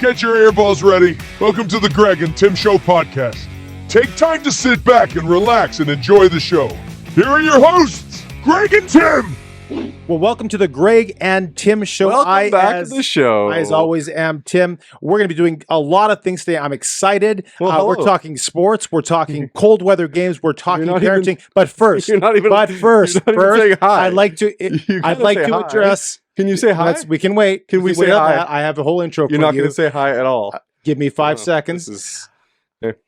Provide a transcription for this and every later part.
Get your earballs ready. Welcome to the Greg and Tim Show podcast. Take time to sit back and relax and enjoy the show. Here are your hosts, Greg and Tim. Well, welcome to the Greg and Tim Show. Welcome back to the show. I, as always, am Tim. We're going to be doing a lot of things today. I'm excited. Well, we're talking sports. We're talking cold weather games. We're talking parenting. But first, saying hi. I'd like to address. Can you say hi? We can wait. Can we say hi? I have a whole intro for you. You're not going to say hi at all. Give me 5 seconds.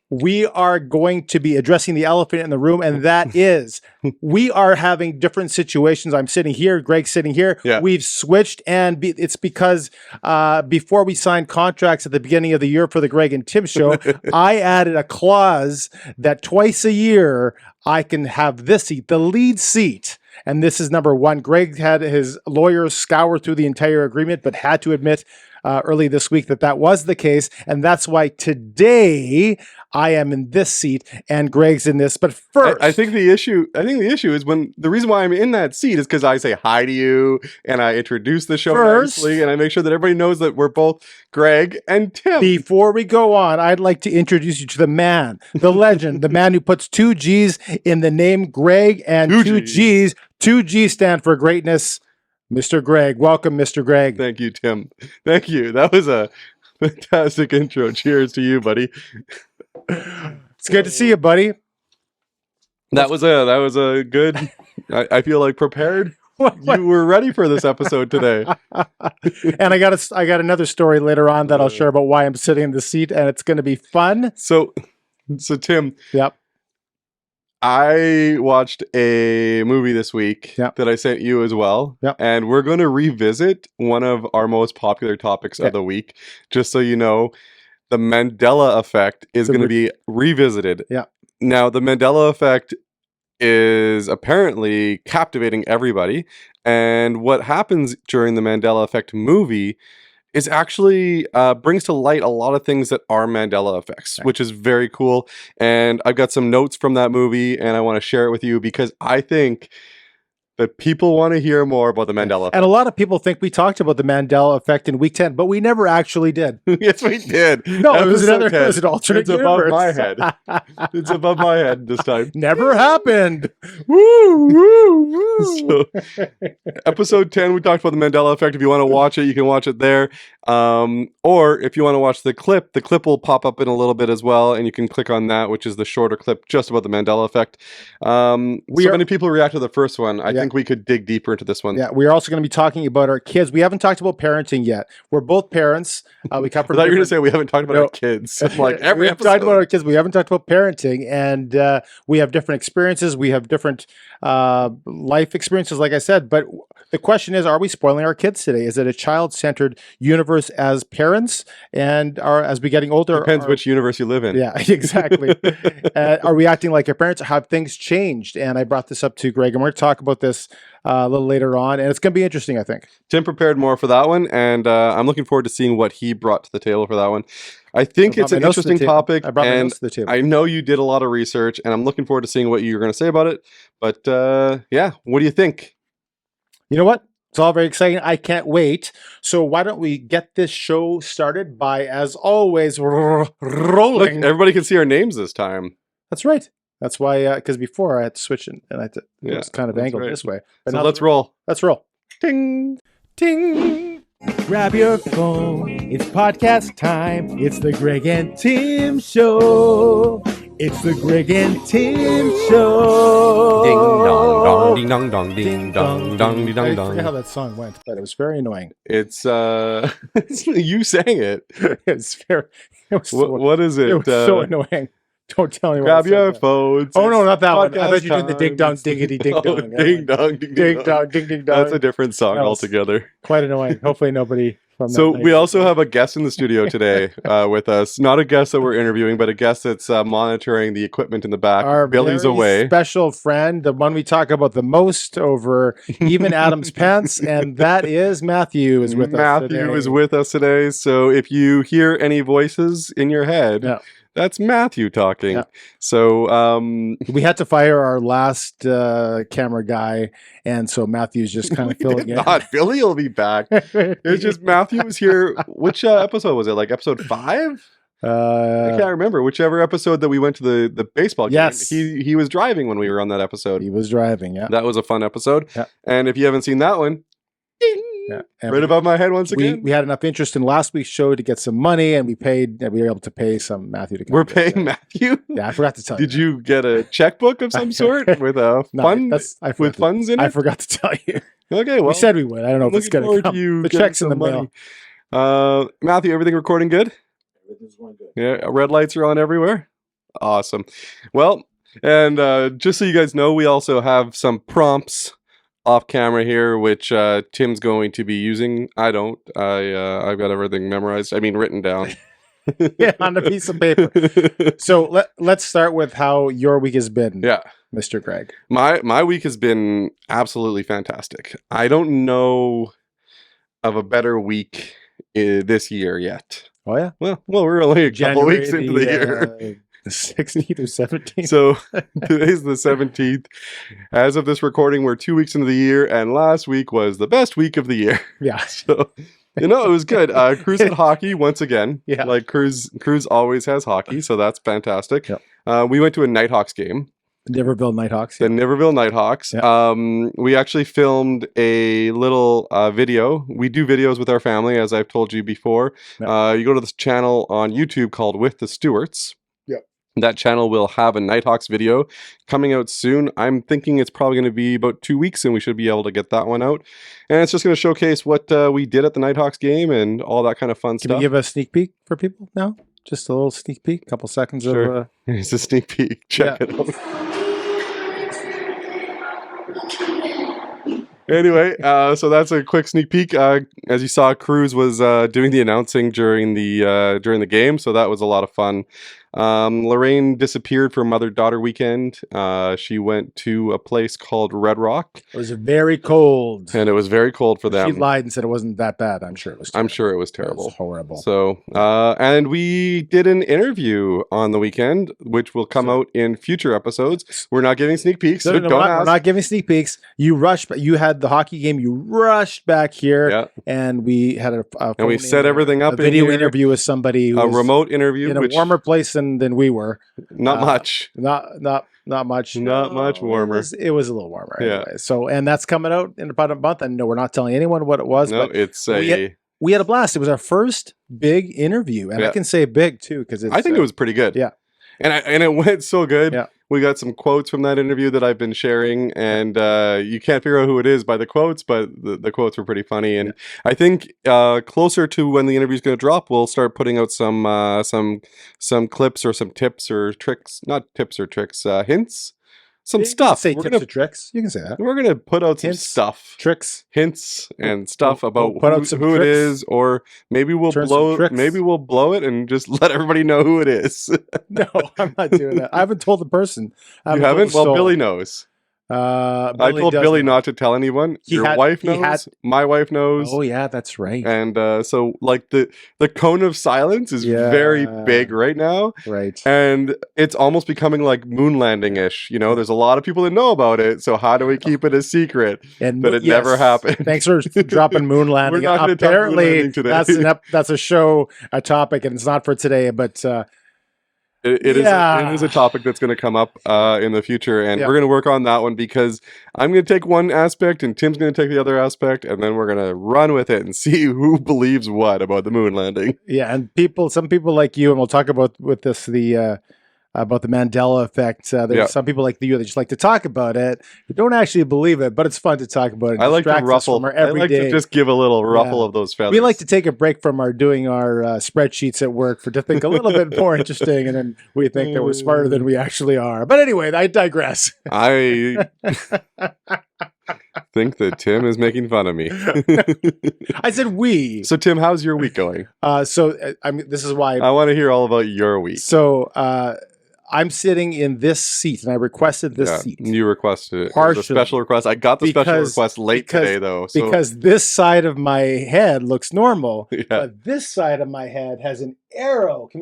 We are going to be addressing the elephant in the room, and that is we are having different situations. I'm sitting here, Greg's sitting here. Yeah. We've switched, and it's because before we signed contracts at the beginning of the year for the Greg and Tim Show, I added a clause that twice a year I can have this seat, the lead seat. And this is number one. Greg had his lawyers scour through the entire agreement, but had to admit early this week that was the case. And that's why today I am in this seat and Greg's in this. But first, I think the issue is the reason why I'm in that seat is because I say hi to you and I introduce the show nicely and I make sure that everybody knows that we're both Greg and Tim. Before we go on, I'd like to introduce you to the man, the legend, the man who puts 2 G's in the name Greg and 2 G's. 2 G's stand for greatness. Mr. Greg. Welcome, Mr. Greg. Thank you, Tim. Thank you. That was a fantastic intro. Cheers to you, buddy. It's good to see you, buddy. That was a good, I feel like prepared. You were ready for this episode today. And I got another story later on that I'll share about why I'm sitting in the seat, and it's going to be fun. So Tim. Yep. I watched a movie this week that I sent you as well. Yep. And we're going to revisit one of our most popular topics of the week. Just so you know, the Mandela Effect is going to be revisited. Yeah. Now, the Mandela Effect is apparently captivating everybody. And what happens during the Mandela Effect movie is actually brings to light a lot of things that are Mandela effects, which is very cool. And I've got some notes from that movie, and I want to share it with you because I think that people want to hear more about the Mandela effect. And a lot of people think we talked about the Mandela effect in week 10, but we never actually did. Yes, we did. No, it was an alternate universe. Above my head. It's above my head this time. Never happened. Woo, woo, woo. So, episode 10, we talked about the Mandela effect. If you want to watch it, you can watch it there. Or if you want to watch the clip will pop up in a little bit as well, and you can click on that, which is the shorter clip just about the Mandela effect. Many people react to the first one. I think we could dig deeper into this one. Yeah, we are also going to be talking about our kids. We haven't talked about parenting yet. We're both parents. We covered. I thought you were going to say we haven't talked about our kids. Like every episode. Talked about our kids. We haven't talked about parenting, and we have different experiences. We have different life experiences, like I said. But the question is, are we spoiling our kids today? Is it a child-centered universe as parents, and as we getting older? Depends which universe you live in. Yeah, exactly. Are we acting like our parents? Have things changed? And I brought this up to Greg, and we're going to talk about this a little later on, and it's going to be interesting, I think. Tim prepared more for that one, and I'm looking forward to seeing what he brought to the table for that one. I think it's an interesting topic, and I know you did a lot of research, and I'm looking forward to seeing what you're going to say about it. But what do you think? You know what? It's all very exciting. I can't wait. So why don't we get this show started by, as always, rolling. Look, everybody can see our names this time. That's right. That's why, because before I had to switch it, and it was kind of angled this way. But so let's roll. Let's roll. Ting. Ting. Grab your phone. It's podcast time. It's the Greg and Tim Show. It's the Greg and Tim Show. Ding dong dong, ding dong dong, ding dong dong. I forget how that song went, but it was very annoying. It's you sang it. What is it? It was so annoying. Don't tell me. Grab your phones. Oh no, not that one. I thought you did the ding dong diggity ding dong. Ding dong ding dong ding ding dong. That's a different song altogether. Quite annoying. Hopefully nobody. So we also have a guest in the studio today with us. Not a guest that we're interviewing, but a guest that's monitoring the equipment in the back. Our Billy's very away. Special friend, the one we talk about the most over even Adam's pants, and that is Matthew is with us today. Matthew is with us today. So if you hear any voices in your head, That's Matthew talking. Yeah. So we had to fire our last camera guy, and so Matthew's just kind of filling in. not Billy will be back. It's just Matthew was here. Which episode was it? Like episode 5? I can't remember. Whichever episode that we went to the baseball game. Yes. He was driving when we were on that episode. He was driving, yeah. That was a fun episode. Yeah. And if you haven't seen that one, ding, right above my head once again. We had enough interest in last week's show to get some money, and we were able to pay some Matthew to come. We're paying Matthew? Yeah, I forgot to tell you. Did you get a checkbook of some sort with a with funds in it? I forgot to tell you. Okay, well. We said we would. I don't know if it's going to come. The check's in the mail. Matthew, everything recording good? Everything's going good. Yeah, red lights are on everywhere? Awesome. Well, and just so you guys know, we also have some prompts off camera here, which Tim's going to be using. I don't. I've got everything memorized. I mean, written down. Yeah, on a piece of paper. So let's start with how your week has been. Yeah, Mr. Greg. My week has been absolutely fantastic. I don't know of a better week this year yet. Oh yeah. Well, we're only a couple weeks into the year. The 16th or 17th. So today's the 17th. As of this recording, we're 2 weeks into the year, and last week was the best week of the year. Yeah. So, it was good. Cruz had hockey once again. Yeah. Like Cruz always has hockey, so that's fantastic. Yep. We went to a Nighthawks game. Niverville Nighthawks. The Niverville Nighthawks. Yeah. We actually filmed a little video. We do videos with our family, as I've told you before. Yeah. You go to this channel on YouTube called With the Stewarts. Yep. That channel will have a Nighthawks video coming out soon. I'm thinking it's probably going to be about 2 weeks, and we should be able to get that one out. And it's just going to showcase what we did at the Nighthawks game and all that kind of fun stuff. Can you give a sneak peek for people now? Just a little sneak peek, a couple seconds of... Here's a sneak peek. Check it out. Anyway, so that's a quick sneak peek. As you saw, Cruz was doing the announcing during the game, so that was a lot of fun. Lorraine disappeared for mother-daughter weekend. She went to a place called Red Rock. It was very cold. And it was very cold for them. She lied and said it wasn't that bad. I'm sure it was terrible. I'm sure it was terrible. It was horrible. So, and we did an interview on the weekend, which will come out in future episodes. We're not giving sneak peeks, so don't ask. We're not giving sneak peeks. You rushed, but you had the hockey game. You rushed back here, and we had and we set everything up. A video interview with somebody, a remote interview in a warmer place than we were. Not much. Not much. Not much warmer. It was a little warmer anyway. So, and that's coming out in about a month. And no, we're not telling anyone what it was. No, but it's we had a blast. It was our first big interview, and I can say big too because I think it was pretty good. Yeah, and it went so good. Yeah. We got some quotes from that interview that I've been sharing, and you can't figure out who it is by the quotes, but the quotes were pretty funny. And I think closer to when the interview is going to drop, we'll start putting out some clips or some tips or tricks, not tips or tricks, hints. Some stuff. Say tips or tricks. You can say that. We're gonna put out some hints, stuff, tricks, hints, and stuff about put out some who it is, or maybe we'll blow it and just let everybody know who it is. No, I'm not doing that. I haven't told the person. You haven't? Well, Billy knows. I told Billy not to tell anyone. Your wife knows. My wife knows. Oh yeah, that's right. And so like the cone of silence is very big right now. Right. And it's almost becoming like moon landing-ish. There's a lot of people that know about it. So how do we keep it a secret? But it never happened. Thanks for dropping moon landing. We're not going to talk moon landing today. That's a topic, and it's not for today, but It is a topic that's going to come up in the future, and we're going to work on that one because I'm going to take one aspect and Tim's going to take the other aspect, and then we're going to run with it and see who believes what about the moon landing. Yeah, and some people like you, and we'll talk about about the Mandela Effect. There's some people like you that just like to talk about it, who don't actually believe it, but it's fun to talk about it. I like to ruffle. I like to just give a little ruffle of those feathers. We like to take a break from doing our spreadsheets at work to think a little bit more interesting, and then we think that we're smarter than we actually are. But anyway, I digress. I think that Tim is making fun of me. I said we. So Tim, how's your week going? This is why I want to hear all about your week. So I'm sitting in this seat, and I requested this seat. You requested it. It was a special request. I got the special request late today, though. So. Because this side of my head looks normal, but this side of my head has an arrow. Can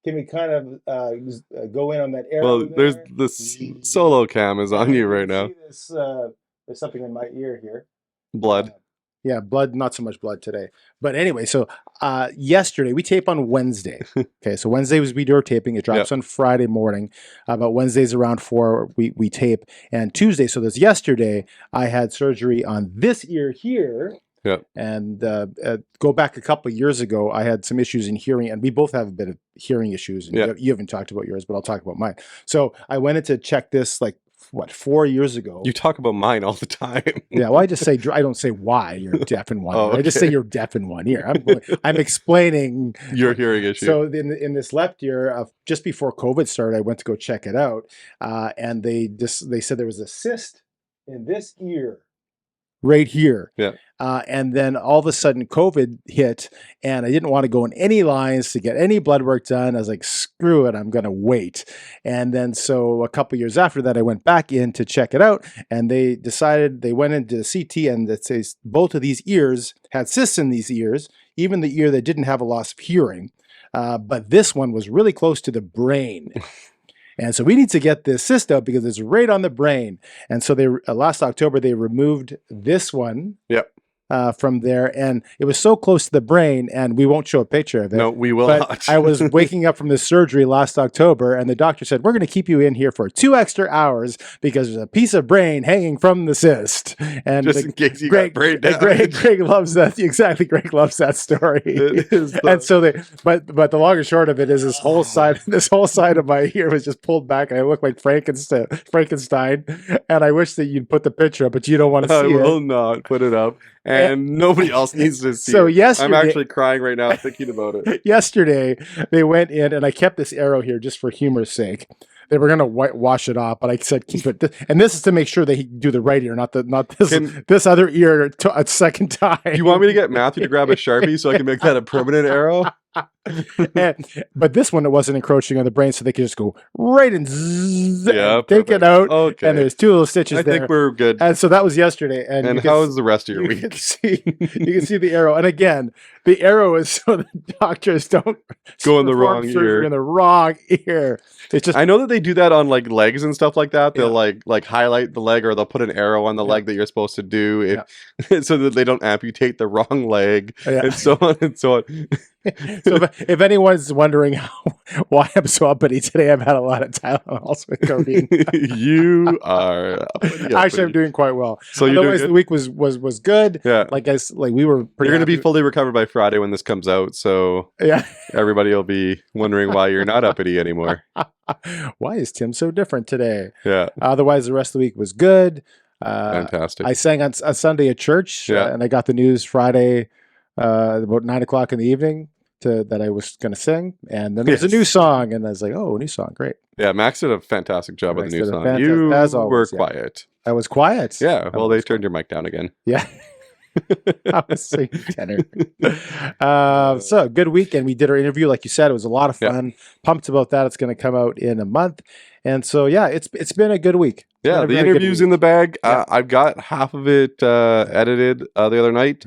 can we kind of go in on that arrow Well, there's there? this solo cam is on And you you right can now. see this. There's something in my ear here. Blood. Yeah, blood, not so much blood today. But anyway, so yesterday, we tape on Wednesday. Okay, so Wednesday was we do our taping. It drops on Friday morning. But Wednesdays around 4, we tape. And Tuesday, so this yesterday, I had surgery on this ear here. Yeah. And go back a couple of years ago, I had some issues in hearing, and we both have a bit of hearing issues. And you haven't talked about yours, but I'll talk about mine. So I went in to check this, like, 4 years ago. You talk about mine all the time. Yeah, well, I just say, I don't say why you're deaf in one ear. I just say you're deaf in one ear. I'm explaining your hearing issue. So in this left ear, just before COVID started, I went to go check it out, and they said there was a cyst in this ear, right here. Yeah. And then all of a sudden COVID hit, and I didn't want to go in any lines to get any blood work done. I was like, screw it, I'm going to wait. And then so a couple years after that, I went back in to check it out, and they decided, they went into the CT, and that says both of these ears had cysts in these ears, even the ear that didn't have a loss of hearing. But this one was really close to the brain. And so we need to get this cyst out because it's right on the brain. And so they last October, they removed this one. Yep. From there, and it was so close to the brain, and we won't show a picture of it. No, we will but not. I was waking up from this surgery last October, and the doctor said, we're going to keep you in here for 2 extra hours because there's a piece of brain hanging from the cyst. And just in case you got brain damage. Greg loves that. Exactly. Greg loves that story. It is and so but the long and short of it is this whole side of my ear was just pulled back, and I look like Frankenstein. And I wish that you'd put the picture up, but you don't want to see it. I will not put it up. And nobody else needs to see it. Yesterday, I'm actually crying right now thinking about it. Yesterday, they went in, and I kept this arrow here just for humor's sake. They were going to wash it off, but I said keep it. And this is to make sure that he do the right ear, not this other ear a second time. Do you want me to get Matthew to grab a Sharpie so I can make that a permanent arrow? But this one, it wasn't encroaching on the brain, so they could just go right and take it out. Okay. And there's 2 little stitches there. I think we're good. And so that was yesterday. And how was the rest of your week? You can see the arrow. And again, the arrow is so the doctors don't go in the wrong ear. In the wrong ear. It's just, I know that they do that on like legs and stuff like that. They'll like highlight the leg, or they'll put an arrow on the leg that you're supposed to do so that they don't amputate the wrong leg, and so on and so on. So if anyone's wondering why I'm so uppity today, I've had a lot of Tylenol with codeine. You are actually, I'm doing quite well. So otherwise, the week was good. Yeah, like we were. You're going to be fully recovered by Friday when this comes out. So everybody will be wondering why you're not uppity anymore. Why is Tim so different today? Yeah. Otherwise, the rest of the week was good. Fantastic. I sang on Sunday at church, and I got the news Friday. About 9 o'clock in the evening that I was going to sing, and then there's a new song, and I was like, "Oh, new song, great!" Yeah, Max did a fantastic job with the new song. You were quiet. I was quiet. Yeah, well, they turned your mic down again. Yeah, I was singing tenor. So good weekend. We did our interview, like you said. It was a lot of fun. Yeah. Pumped about that. It's going to come out in a month, and so it's been a good week. Yeah, the interview's in the bag. Yeah. I've got half of it edited the other night.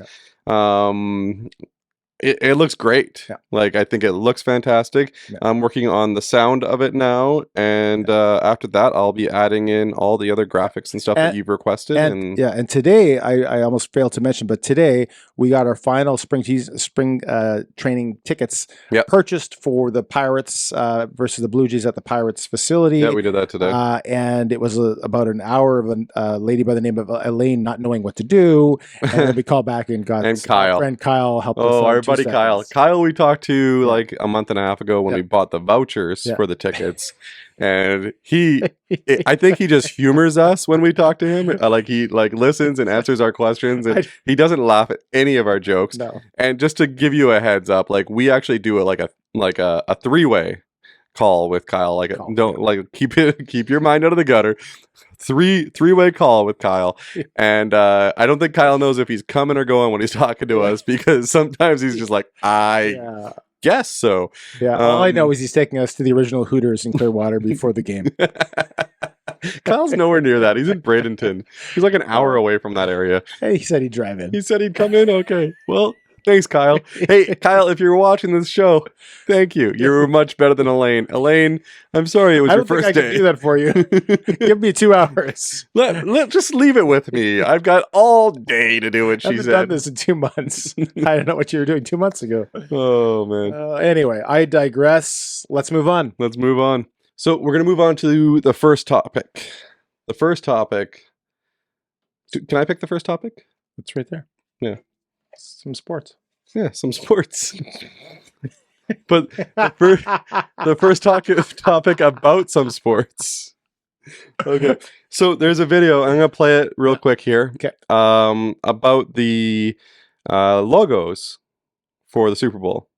It looks great. Yeah. Like, I think it looks fantastic. Yeah. I'm working on the sound of it now, and after that, I'll be adding in all the other graphics and stuff that you've requested. And today, I almost failed to mention, but today we got our final spring training tickets purchased for the Pirates versus the Blue Jays at the Pirates facility. Yeah, we did that today. And it was about an hour of a lady by the name of Elaine not knowing what to do, and then we called back and got Kyle. Our friend Kyle helped us. Oh, our buddy Kyle. Kyle, we talked to like a month and a half ago when we bought the vouchers for the tickets, and I think he just humors us when we talk to him. He listens and answers our questions, and he doesn't laugh at any of our jokes. No. And just to give you a heads up, we actually do it like a 3-way call with Kyle. Keep your mind out of the gutter. Three-way call with Kyle, and I don't think Kyle knows if he's coming or going when he's talking to us, because sometimes he's just like, I guess so. Yeah, all I know is he's taking us to the original Hooters in Clearwater before the game. Kyle's nowhere near that. He's in Bradenton. He's like an hour away from that area. Hey, he said he'd drive in. He said he'd come in. Okay, well, Thanks, Kyle. Hey, Kyle, if you're watching this show, thank you. You were much better than Elaine. Elaine, I'm sorry it was I your don't think first I day. can do that for you. Give me 2 hours. Just leave it with me. I've got all day to do what I she haven't done said. this in 2 months. I don't know what you were doing 2 months ago. Oh, man. Anyway, I digress. Let's move on. Let's move on. So we're going to move on to the first topic. The first topic. Can I pick the first topic? It's right there. Yeah. Some sports. Yeah, some sports. But the first topic about some sports. Okay. So there's a video. I'm going to play it real quick here. Okay. About the logos for the Super Bowl.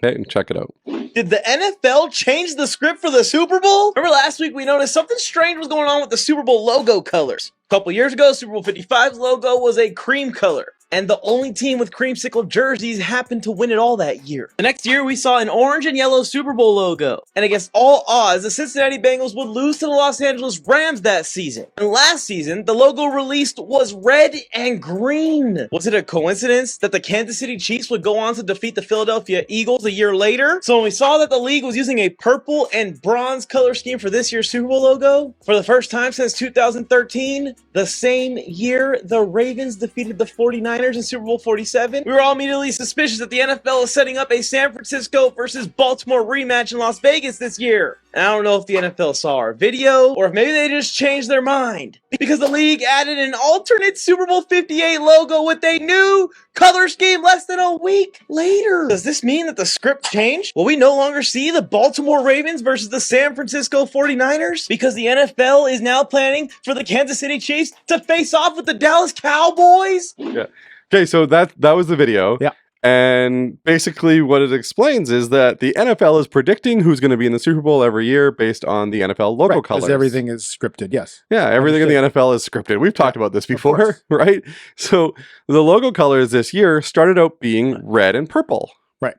Okay, and check it out. Did the NFL change the script for the Super Bowl? Remember last week we noticed something strange was going on with the Super Bowl logo colors. A couple years ago, Super Bowl 55's logo was a cream color. And the only team with creamsicle jerseys happened to win it all that year. The next year, we saw an orange and yellow Super Bowl logo. And against all odds, the Cincinnati Bengals would lose to the Los Angeles Rams that season. And last season, the logo released was red and green. Was it a coincidence that the Kansas City Chiefs would go on to defeat the Philadelphia Eagles a year later? So when we saw that the league was using a purple and bronze color scheme for this year's Super Bowl logo, for the first time since 2013, the same year the Ravens defeated the 49ers in Super Bowl 47, we were all immediately suspicious that the NFL is setting up a San Francisco versus Baltimore rematch in Las Vegas this year. And I don't know if the NFL saw our video, or if maybe they just changed their mind. Because the league added an alternate Super Bowl 58 logo with a new color scheme less than a week later. Does this mean that the script changed? Will we no longer see the Baltimore Ravens versus the San Francisco 49ers? Because the NFL is now planning for the Kansas City Chiefs to face off with the Dallas Cowboys? Yeah. Okay, so that was the video. Yeah. And basically what it explains is that the NFL is predicting who's going to be in the Super Bowl every year based on the NFL logo Right, colors. because everything is scripted, yes. Yeah, everything in the NFL is scripted. We've talked about this before, right? So the logo colors this year started out being red and purple. Right.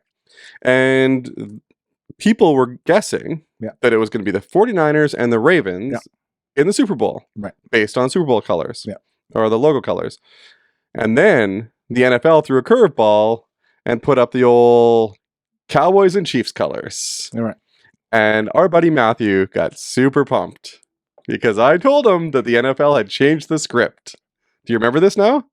And people were guessing that it was going to be the 49ers and the Ravens in the Super Bowl. Right. Based on Super Bowl colors. Yeah. Or the logo colors. And then the NFL threw a curveball and put up the old Cowboys and Chiefs colors. All right. And our buddy Matthew got super pumped because I told him that the NFL had changed the script. Do you remember this now?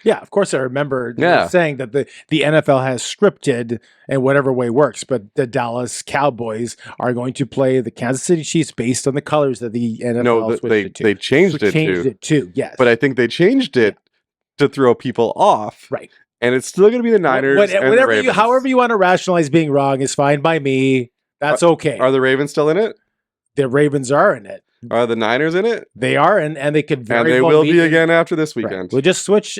Yeah, of course I remember Yeah. saying that the NFL has scripted in whatever way works, but the Dallas Cowboys are going to play the Kansas City Chiefs based on the colors that the NFL No, switched they it to. they changed So it changed to. it too, yes. But I think they changed it to throw people off. Right. And it's still going to be the Niners and the whatever Ravens. however you want to rationalize being wrong is fine by me. That's okay. Are the Ravens still in it? The Ravens are in it. Are the Niners in it? They are, and they could very And they well will be again after this Right. weekend. We'll just switch.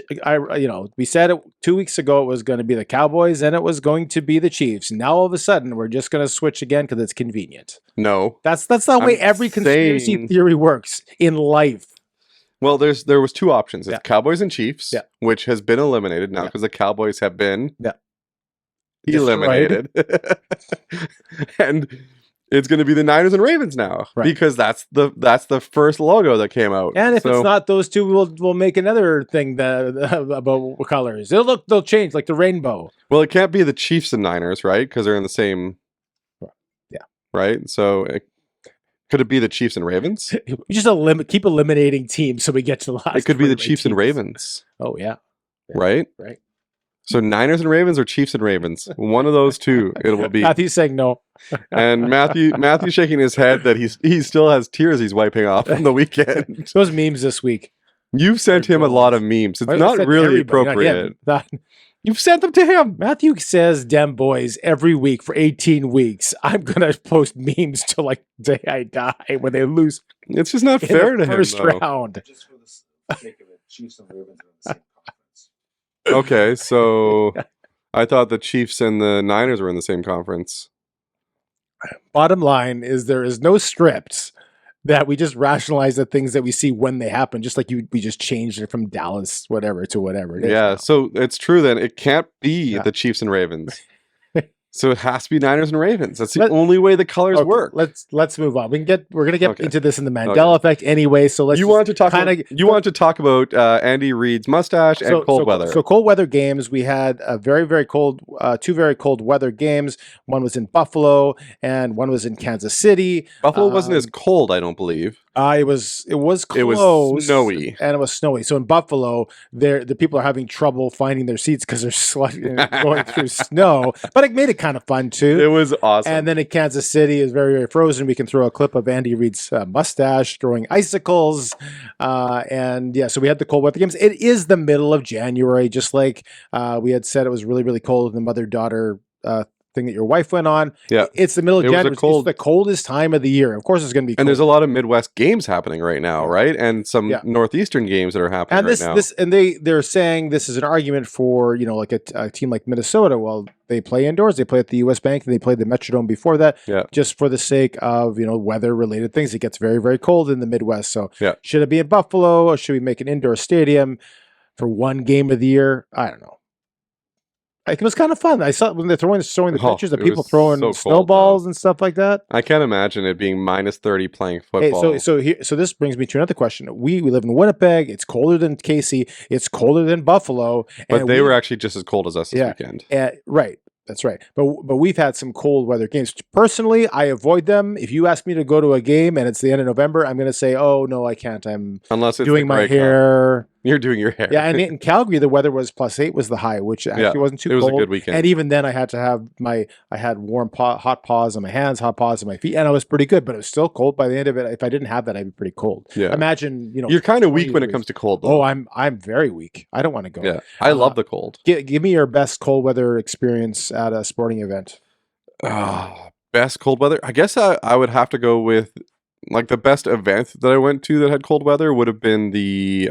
We said it 2 weeks ago. It was going to be the Cowboys, and it was going to be the Chiefs. Now all of a sudden, we're just going to switch again because it's convenient. No. That's the way every conspiracy saying- theory works in life. Well, there was two options. It's Yeah. Cowboys and Chiefs, Yeah. which has been eliminated now Yeah. because the Cowboys have been Destroyed. eliminated. And it's going to be the Niners and Ravens now Right. because that's the first logo that came out. And if So- it's not those two, we'll make another thing about colors. They'll change like the rainbow. well, it can't be the Chiefs and Niners, right? Because they're in the same. Yeah. Right. So could it be the Chiefs and Ravens? We just keep eliminating teams so we get to the last. It could be the 48 Chiefs and teams. Ravens, Oh yeah, right? right. So Niners and Ravens or Chiefs and Ravens? One of those two it will be. Matthew's saying no. And Matthew's shaking his head that he still has tears he's wiping off from the weekend. Those memes this week. You've sent him a lot of memes. It's I not said really everybody, not appropriate. him. Not- You've sent them to him. Matthew says "dem boys" every week for 18 weeks. I'm gonna post memes till like the day I die when they lose It's just not in fair the to him. first Though. round. Just for the sake of it, Chiefs and Ravens are in the same conference. Okay, so I thought the Chiefs and the Niners were in the same conference. Bottom line is there is no script that we just rationalize the things that we see when they happen, just like we just changed it from Dallas whatever to whatever it is. Yeah, now. so it's true then. It can't be Yeah. the Chiefs and Ravens. So it has to be Niners and Ravens. That's the Let- only way the colors Okay, work. let's move on. We're gonna get Okay. into this in the Mandela effect anyway. So let's You want to talk kinda- about Andy Reid's mustache and cold weather. So cold weather games. We had a very very cold, two very cold weather games. One was in Buffalo and one was in Kansas City. Buffalo wasn't as cold, I don't believe. It was close. It was snowy. And it was snowy. So in Buffalo, the people are having trouble finding their seats because they're going through snow. But it made it kind of fun too. It was awesome. And then in Kansas City is very, very frozen. We can throw a clip of Andy Reid's mustache throwing icicles. And yeah, so we had the cold weather games. It is the middle of January, just like we had said it was really, really cold in the mother-daughter thing that your wife went on. Yeah. It's the middle of It was January. it's the coldest time of the year. Of course it's going to be cold. And there's a lot of Midwest games happening right now, right? And some Northeastern games that are happening and right now. And they're saying this is an argument for, like a team like Minnesota. Well, they play indoors. They play at the U.S. Bank, and they played the Metrodome before that. Yeah. Just for the sake of weather-related things. It gets very, very cold in the Midwest. So yeah. Should it be in Buffalo, or should we make an indoor stadium for one game of the year? I don't know. It was kind of fun. I saw when they're showing the pictures of people throwing snowballs and stuff like that. I can't imagine it being minus 30 playing football. Hey, so this brings me to another question. We live in Winnipeg. It's colder than Casey. It's colder than Buffalo. But they were actually just as cold as us this weekend. Right. That's right. But we've had some cold weather games. Personally, I avoid them. If you ask me to go to a game and it's the end of November, I'm going to say, oh, no, I can't. Unless it's doing my hair. You're doing your hair. Yeah, and in Calgary, the weather was +8 was the high, which actually wasn't too cold. It was a good weekend. And even then, I had to have I had hot paws on my hands, hot paws on my feet, and I was pretty good, but it was still cold by the end of it. If I didn't have that, I'd be pretty cold. Yeah. Imagine, You're kind of weak when it comes to cold, though. Oh, I'm very weak. I don't want to go. Yeah, I love the cold. Give me your best cold weather experience at a sporting event. Best cold weather? I guess I would have to go with, like, the best event that I went to that had cold weather would have been the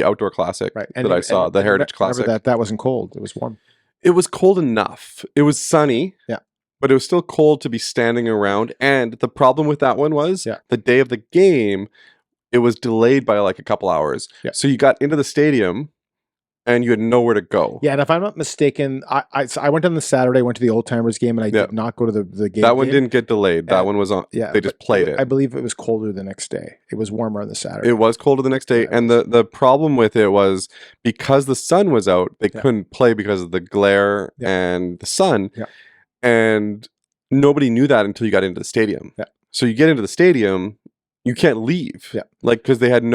outdoor classic that I saw, the Heritage Classic. That wasn't cold. It was warm. It was cold enough. It was sunny. Yeah. But it was still cold to be standing around. And the problem with that one was the day of the game, it was delayed by like a couple hours. Yeah. So you got into the stadium and you had nowhere to go. Yeah, and if I'm not mistaken, I went on the Saturday, went to the Old Timers game, and I did not go to the game. That one didn't get delayed. That one was on. Yeah, they just played it. I believe it was colder the next day. It was warmer on the Saturday. It was colder the next day, and the problem with it was because the sun was out, they couldn't play because of the glare and the sun, and nobody knew that until you got into the stadium. Yeah. So you get into the stadium, you can't leave. Yeah. Like, because they had a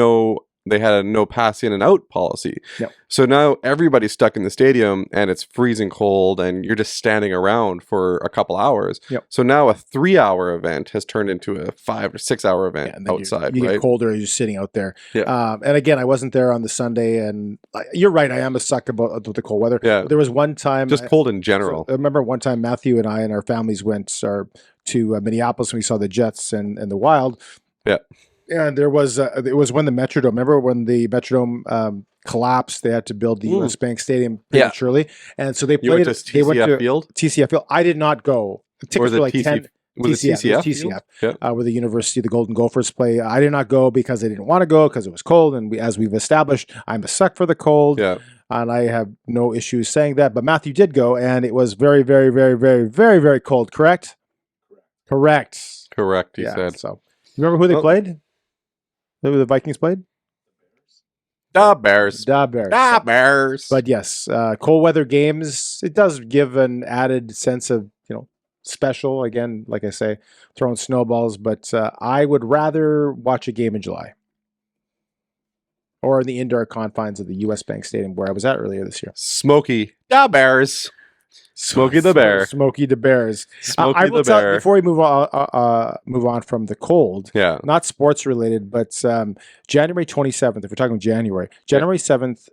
no pass in and out policy. Yep. So now everybody's stuck in the stadium and it's freezing cold and you're just standing around for a couple hours. Yep. So now a 3-hour event has turned into a 5 or 6 hour event outside. You get colder as you're sitting out there. Yeah. And again, I wasn't there on the Sunday, and you're right. I am a sucker about the cold weather. Yeah. There was one time, just cold in general. I remember one time Matthew and I and our families went to Minneapolis and we saw the Jets and the Wild. Yeah. And there was it was when the Metrodome. Remember when the Metrodome collapsed? They had to build the U.S. Bank Stadium prematurely, and so they played. You went to TCF Field. TCF Field. I did not go. Tickets were like TCF. Was it TCF? TCF, where the University, the Golden Gophers play. I did not go because I didn't want to go because it was cold, and as we've established, I'm a suck for the cold. Yeah. And I have no issues saying that. But Matthew did go, and it was very, very, very, very, very, very cold. Correct. Correct. He said. So, you remember who they played? Who the Vikings played? Da Bears. But yes, cold weather games, it does give an added sense of, special. Again, like I say, throwing snowballs, but I would rather watch a game in July or in the indoor confines of the U.S. Bank Stadium where I was at earlier this year. Smokey. Da Bears. Smokey the Bear. Smokey the Bears. Smokey the Bear. Before we move on from the cold, not sports related, but January 27th, if we're talking January 27th,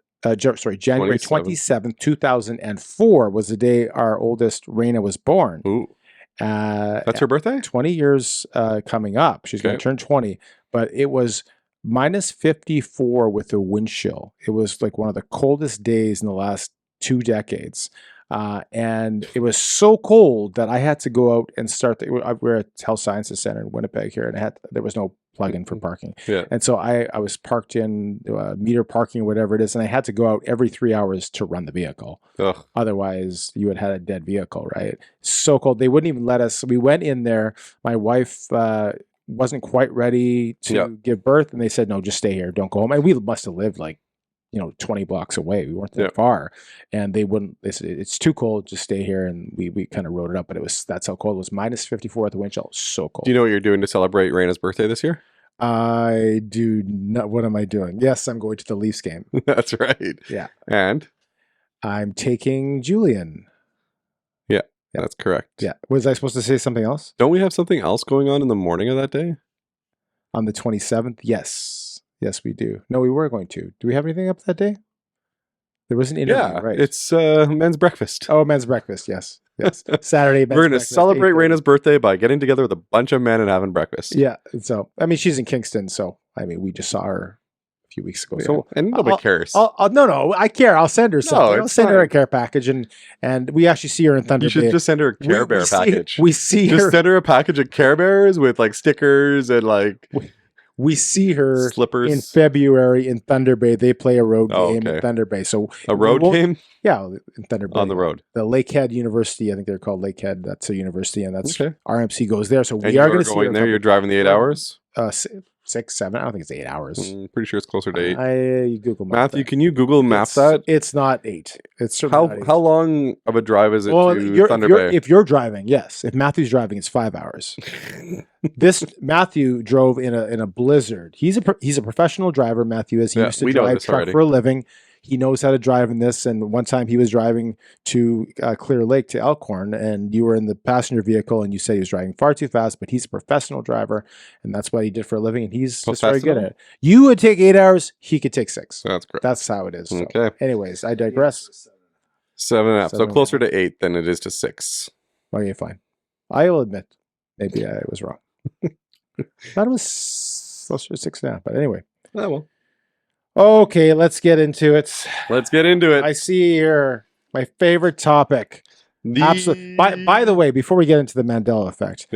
January 27th, 2004 was the day our oldest Raina was born. Ooh. That's her birthday? 20 years coming up. She's going to turn 20, but it was -54 with a wind chill. It was like one of the coldest days in the last 2 decades. And it was so cold that I had to go out and start. We're at Health Sciences Center in Winnipeg here, and there was no plug in for parking. Yeah. And so I was parked in meter parking or whatever it is, and I had to go out every 3 hours to run the vehicle. Ugh. Otherwise, you would have had a dead vehicle, right? So cold. They wouldn't even let us. We went in there. My wife wasn't quite ready to give birth, and they said, no, just stay here. Don't go home. And we must have lived like, 20 blocks away. We weren't that far, and they wouldn't. They said it's too cold. Just stay here, and we kind of rode it up. But that's how cold it was. -54 at the wind chill. So cold. Do you know what you're doing to celebrate Raina's birthday this year? I do not. What am I doing? Yes, I'm going to the Leafs game. That's right. Yeah, and I'm taking Julian. Yeah, that's correct. Yeah. Was I supposed to say something else? Don't we have something else going on in the morning of that day? On the 27th? Yes. Yes, we do. No, we were going to. Do we have anything up that day? There was an interview, right? It's men's breakfast. Oh, men's breakfast. Yes. Yes. Saturday. We're going to celebrate Raina's birthday by getting together with a bunch of men and having breakfast. Yeah. So, I mean, she's in Kingston. So, I mean, we just saw her a few weeks ago. Yeah. So, and nobody cares. No, I care. I'll send her something. I'll send her a care package. And we actually see her in Thunder You should Bay. just send her a Care Bear package. We see just her. Send her a package of Care Bears with like stickers and like we see her slippers in February in Thunder Bay. They play a road game in Thunder Bay. So a road game? Yeah, in Thunder Bay. On the road. The Lakehead University, I think they're called Lakehead. That's a university, and that's okay. RMC goes there. So and we are going to see going there. You're driving the 8 hours? 6, 7. I don't think it's 8 hours. Pretty sure it's closer to 8. I Google Map Matthew, that. can you Google Map that? It's not 8. It's certainly not 8. How long of a drive is it to Thunder Bay? If you're driving, yes. If Matthew's driving, it's 5 hours. This Matthew drove in a blizzard. He's a professional driver. Matthew is. He used to drive truck for a living. He knows how to drive in this. And one time he was driving to Clear Lake to Elkhorn, and you were in the passenger vehicle, and you said he was driving far too fast. But he's a professional driver, and that's what he did for a living. And he's just very good at it. You would take 8 hours. He could take 6. That's correct. That's how it is. So. Okay. Anyways, I digress. 7.5. So closer to 8 than it is to 6. Okay, fine. I will admit, maybe I was wrong. Thought it was closer to 6.5. But anyway. Oh, well. Okay, let's get into it. Let's get into it. I see here my favorite topic. Absolutely. By the way, before we get into the Mandela Effect,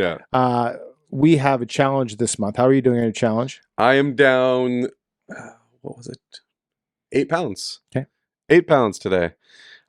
we have a challenge this month. How are you doing on your challenge? I am down. What was it? 8 pounds. Okay. 8 pounds today.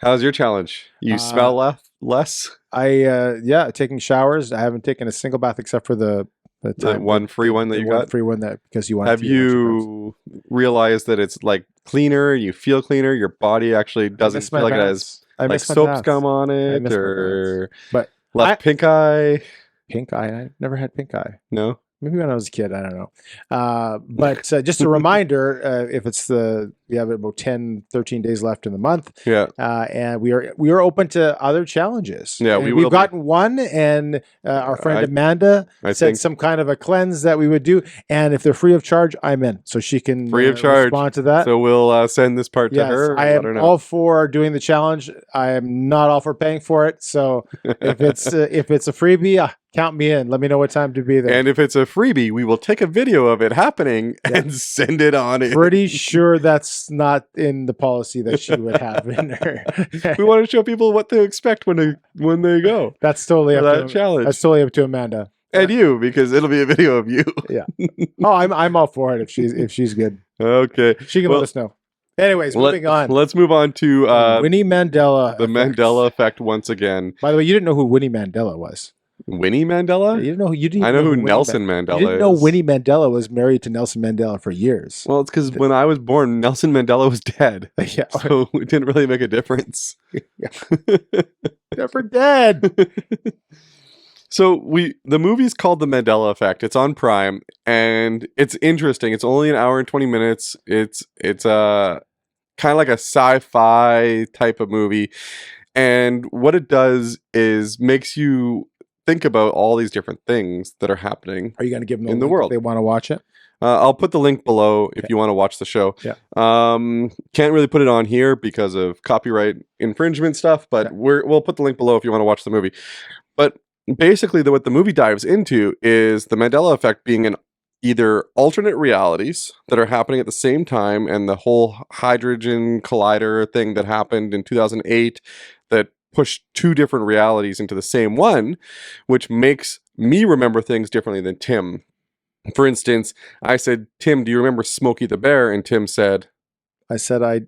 How's your challenge? You smell less? Taking showers. I haven't taken a single bath except for the one free one that you got. Free one that because you want. Have you realized that it's like cleaner? You feel cleaner. Your body actually doesn't feel like it has like soap scum on it, or but less pink eye. Pink eye. I never had pink eye. No. Maybe when I was a kid, I don't know. But just a reminder, if it's we have about 10, 13 days left in the month. Yeah. And we are open to other challenges. Yeah, and we've gotten one, and our friend Amanda said some kind of a cleanse that we would do. And if they're free of charge, I'm in. So she can free of charge respond to that. So we'll send this part to her. I am all for doing the challenge. I am not all for paying for it. So if it's a freebie, count me in. Let me know what time to be there. And if it's a freebie, we will take a video of it happening and send it on in. Pretty sure that's not in the policy that she would have in her. We want to show people what to expect when they go. That's totally up to challenge. That's totally up to Amanda. And you, because it'll be a video of you. Yeah. Oh, I'm all for it if she's good. Okay. She can let us know. Anyways, moving on. Let's move on to Winnie Mandela. The Mandela Effect once again. By the way, you didn't know who Winnie Mandela was. Winnie Mandela? You didn't know. I know who Nelson Mandela is. You didn't know Winnie Mandela was married to Nelson Mandela for years. Well, it's because when I was born, Nelson Mandela was dead. Yeah. So it didn't really make a difference. Never dead. So the movie's called The Mandela Effect. It's on Prime, and it's interesting. It's only an hour and 20 minutes. It's kind of like a sci-fi type of movie. And what it does is makes you think about all these different things that are happening. Are you going to give them in the world? If they want to watch it. I'll put the link below if you want to watch the show. Yeah. Can't really put it on here because of copyright infringement stuff, but we'll put the link below if you want to watch the movie. But basically, what the movie dives into is the Mandela Effect being an either alternate realities that are happening at the same time, and the whole hydrogen collider thing that happened in 2008 that pushed 2 different realities into the same one, which makes me remember things differently than Tim For instance, I said, Tim, do you remember Smokey the Bear? And Tim said, I said I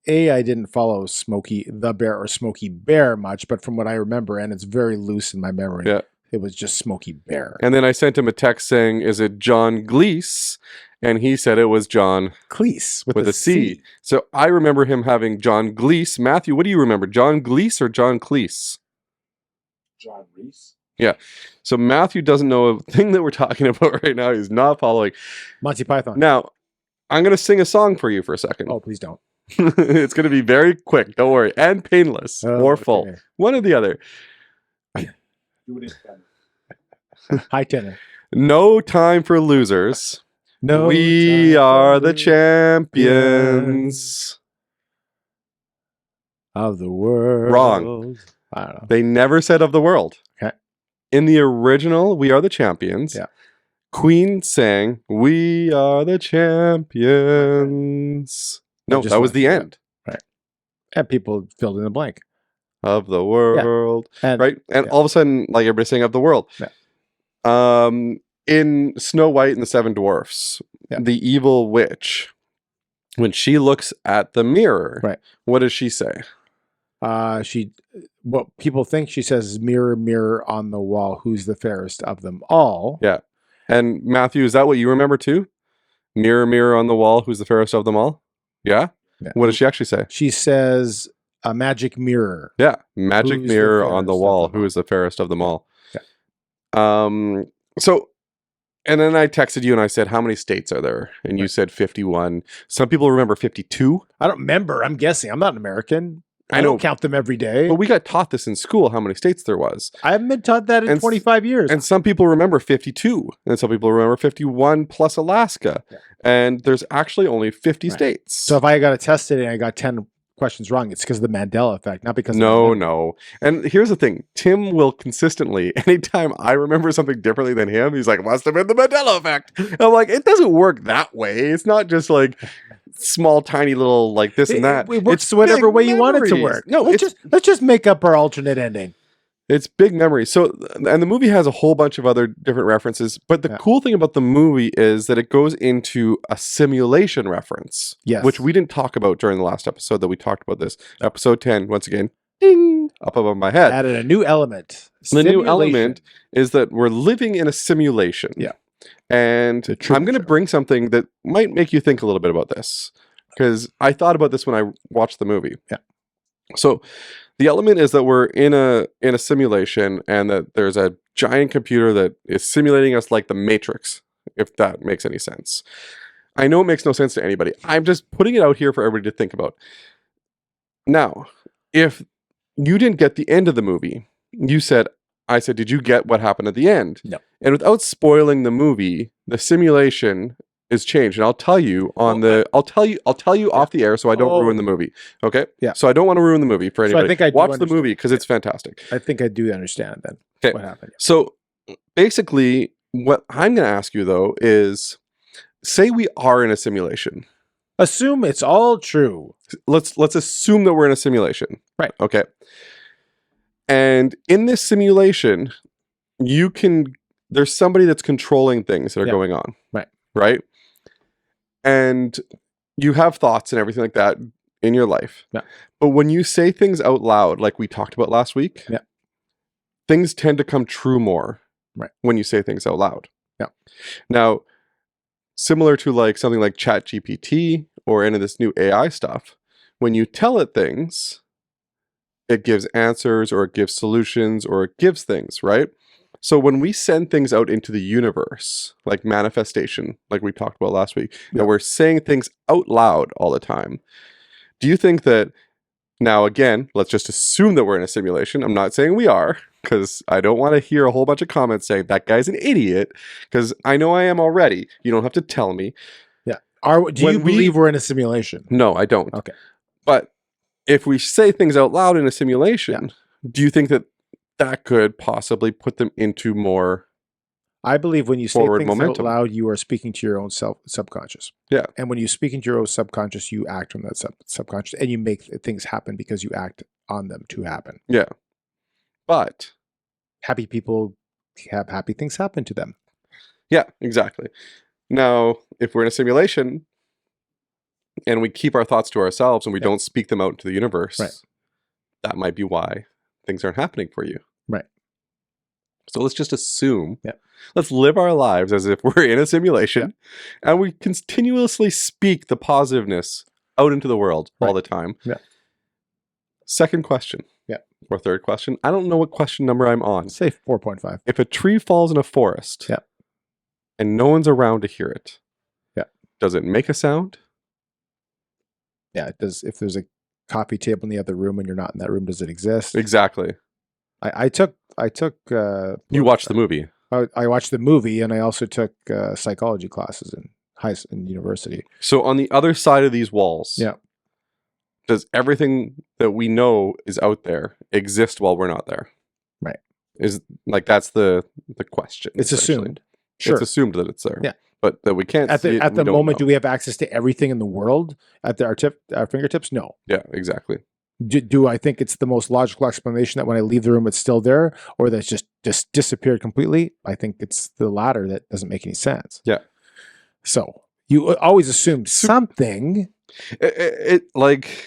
didn't follow Smokey the Bear or Smokey Bear much, but from what I remember, and it's very loose in my memory, yeah. it was just Smokey Bear. And then I sent him a text saying, is it John Gleese? And he said it was John Cleese with a C. So I remember him having John Gleese. Matthew, what do you remember? John Gleese or John Cleese? John Reese. Yeah. So Matthew doesn't know a thing that we're talking about right now. He's not following. Monty Python. Now, I'm going to sing a song for you for a second. Oh, please don't. It's going to be very quick. Don't worry. And painless or full. Okay. One or the other. Do it in tenor. High tenor. No time for losers. No, We time are for the the champions. of the world. Wrong. I don't know. They never said of the world. Okay. In the original, We Are the Champions, Yeah. Queen sang, We Are the Champions. No, just that was went the for it. end And people filled in the blank. of the world. And, Right? And yeah. all of a sudden, like everybody's saying of the world. Yeah. In Snow White and the Seven Dwarfs, Yeah. the evil witch, when she looks at the mirror, Right. what does she say? What people think she says is, mirror, mirror on the wall, who's the fairest of them all? Yeah. And Matthew, is that what you remember too? Mirror, mirror on the wall, who's the fairest of them all? Yeah? Yeah. What does she actually say? She says, a magic mirror. Yeah. Magic Who's the mirror on the fairest of wall, them who all? is the fairest of them all? Yeah. So, and then I texted you and I said, how many states are there? And you said 51. Some people remember 52. I don't remember. I'm guessing. I'm not an American. I I know. don't count them every day. But we got taught this in school, how many states there was. I haven't been taught that in And 25 years. And some people remember 52. And some people remember 51 plus Alaska. Yeah. And there's actually only 50 Right. states. So if I got a test today and I got 10 questions wrong, it's because of the Mandela effect, not because No, of no. And here's the thing. Tim will consistently, anytime I remember something differently than him, he's like, must have been the Mandela effect. I'm like, it doesn't work that way. It's not just like small, tiny little like this and that. It works It's whatever big way you want it to memories. work. No, let's just make up our alternate ending. It's big memory. So, and the movie has a whole bunch of other different references. But the Yeah. cool thing about the movie is that it goes into a simulation reference, Yes. which we didn't talk about during the last episode that we talked about this. Episode 10, once again, ding, up above my head. Added a new element. The new Simulation. element is that we're living in a simulation. Yeah. And The truth I'm going to show. bring something that might make you think a little bit about this. Because I thought about this when I watched the movie. Yeah. So the element is that we're in a simulation and that there's a giant computer that is simulating us like the Matrix, if that makes any sense. I know it makes no sense to anybody. I'm just putting it out here for everybody to think about. Now, if you didn't get the end of the movie, I said, did you get what happened at the end? No. And without spoiling the movie, the simulation is changed. And I'll tell you I'll tell you off the air so I don't ruin the movie. Okay? Yeah. So I don't want to ruin the movie for So I anybody. think I do Watch the understand. movie because it's fantastic. I think I do understand then Okay. what happened. So basically, what I'm going to ask you though is, say we are in a simulation. Assume it's all true. Let's assume that we're in a simulation. Right. Okay. And in this simulation, there's somebody that's controlling things that are Yeah. going on. Right. Right. And you have thoughts and everything like that in your life. Yeah. But when you say things out loud, like we talked about last week, Yeah. things tend to come true more Right. when you say things out loud. Yeah. Now, similar to like something like ChatGPT or any of this new AI stuff, when you tell it things, it gives answers or it gives solutions or it gives things, right? So when we send things out into the universe, like manifestation, like we talked about last week, and we're saying things out loud all the time, do you think that, now again, let's just assume that we're in a simulation. I'm not saying we are, because I don't want to hear a whole bunch of comments saying that guy's an idiot, because I know I am already. You don't have to tell me. Do When you believe we're in a simulation? No, I don't. Okay. But if we say things out loud in a simulation, do you think that that could possibly put them into more? I believe when you say Forward things momentum. out loud, you are speaking to your own subconscious. Yeah. And when you speak into your own subconscious, you act on that subconscious, and you make things happen because you act on them to happen. Yeah. But Happy people have happy things happen to them. Yeah, exactly. Now, if we're in a simulation and we keep our thoughts to ourselves and we don't speak them out into the universe, Right. that might be why things aren't happening for you. Right. So let's just assume. Yeah. Let's live our lives as if we're in a simulation and we continuously speak the positiveness out into the world all the time. Yeah. Second question. Yeah. Or third question. I don't know what question number I'm on. Say 4.5. If a tree falls in a forest and no one's around to hear it, does it make a sound? Yeah, it does. If there's a coffee table in the other room and you're not in that room, does it exist? Exactly. I took You watched the movie. I watched the movie, and I also took psychology classes in university. So on the other side of these walls, does everything that we know is out there exist while we're not there? Right. Is like that's the question. It's essentially. assumed. Sure. It's assumed that it's there. Yeah. But that we can't At see the it, at and the we don't moment, know. do we have access to everything in the world at our fingertips? No. Yeah, exactly. Do I think it's the most logical explanation that when I leave the room it's still there, or that it's just disappeared completely? I think it's the latter that doesn't make any sense. Yeah. So you always assume something. It like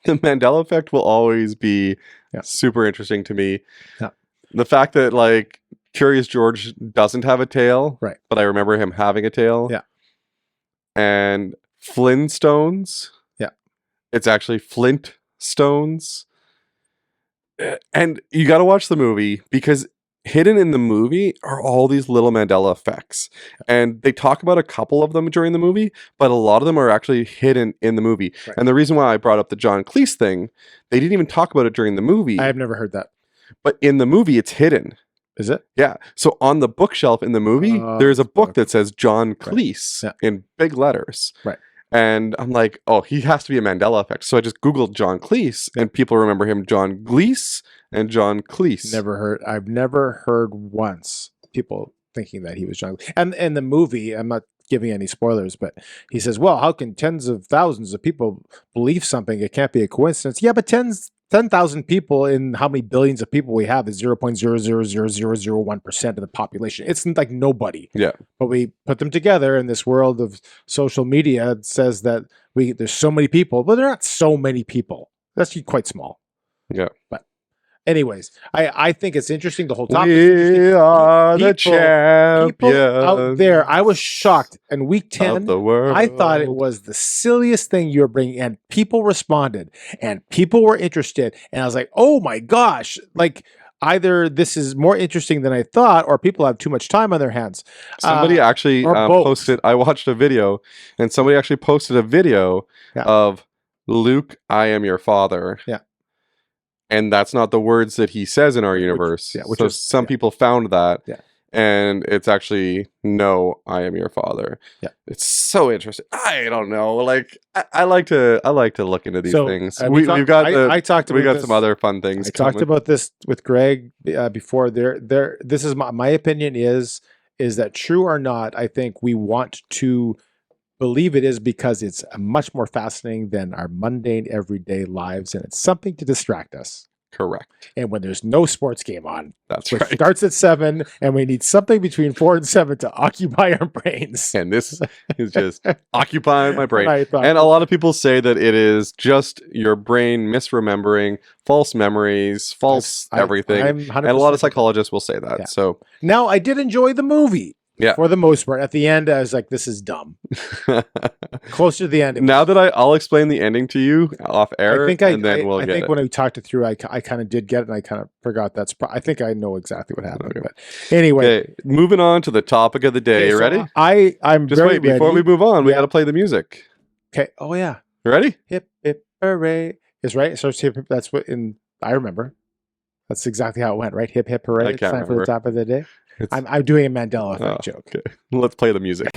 the Mandela effect will always be super interesting to me. Yeah. The fact that like Curious George doesn't have a tail, right? But I remember him having a tail. Yeah. And Flintstones. Yeah. It's actually Flintstones. And you got to watch the movie because hidden in the movie are all these little Mandela effects. And they talk about a couple of them during the movie, but a lot of them are actually hidden in the movie. Right. And the reason why I brought up the John Cleese thing, they didn't even talk about it during the movie. I have never heard that. But in the movie, it's hidden. Is it? Yeah. So on the bookshelf in the movie, there's a book that says John Cleese in big letters. Right. And I'm like, oh, he has to be a Mandela effect. So I just Googled John Cleese and people remember him John Gleese and John Cleese. I've never heard once people thinking that he was John. And in the movie, I'm not giving any spoilers, but he says, well, how can tens of thousands of people believe something? It can't be a coincidence. Yeah, but 10,000 people in how many billions of people we have is 0.0000001% of the population. It's like nobody. Yeah. But we put them together in this world of social media. It says that there's so many people, but there are not so many people. That's quite small. Yeah. But anyways, I think it's interesting. The whole topic. We are the champions. People out there. I was shocked. And week 10, of the world. I thought it was the silliest thing you were bringing, and people responded, and people were interested, and I was like, oh my gosh! Like either this is more interesting than I thought, or people have too much time on their hands. Somebody actually posted. I watched a video, and somebody actually posted a video of Luke, I am your father. Yeah. And that's not the words that he says in our universe. So some people found that. Yeah. And it's actually, no, I am your father. Yeah. It's so interesting. I don't know. Like I like to look into these things. We got some other fun things. I talked about this with Greg before. This is my opinion is that true or not, I think we want to believe it is because it's much more fascinating than our mundane everyday lives, and it's something to distract us. Correct. And when there's no sports game on, that's which right. starts at 7, and we need something between 4 and 7 to occupy our brains. And this is just occupying my brain. Right, and a lot of people say that it is just your brain misremembering, false memories, false everything. And a lot of psychologists will say that. Yeah. So now I did enjoy the movie. Yeah. For the most part. At the end, I was like, this is dumb. Closer to the end. Now that I'll explain the ending to you off air, I think when we talked it through, I kind of did get it, and I kind of forgot I think I know exactly what happened. Okay. But anyway. Okay, moving on to the topic of the day. You ready? I'm just very wait, before ready. we move on, we got to play the music. Okay. Oh, yeah. You ready? Hip, hip, hooray. Is right? It starts hip, hip. That's what I remember. That's exactly how it went, right? Hip, hip, hooray. I can't remember. For the top of the day. I'm doing a Mandela Effect joke. Okay. Let's play the music.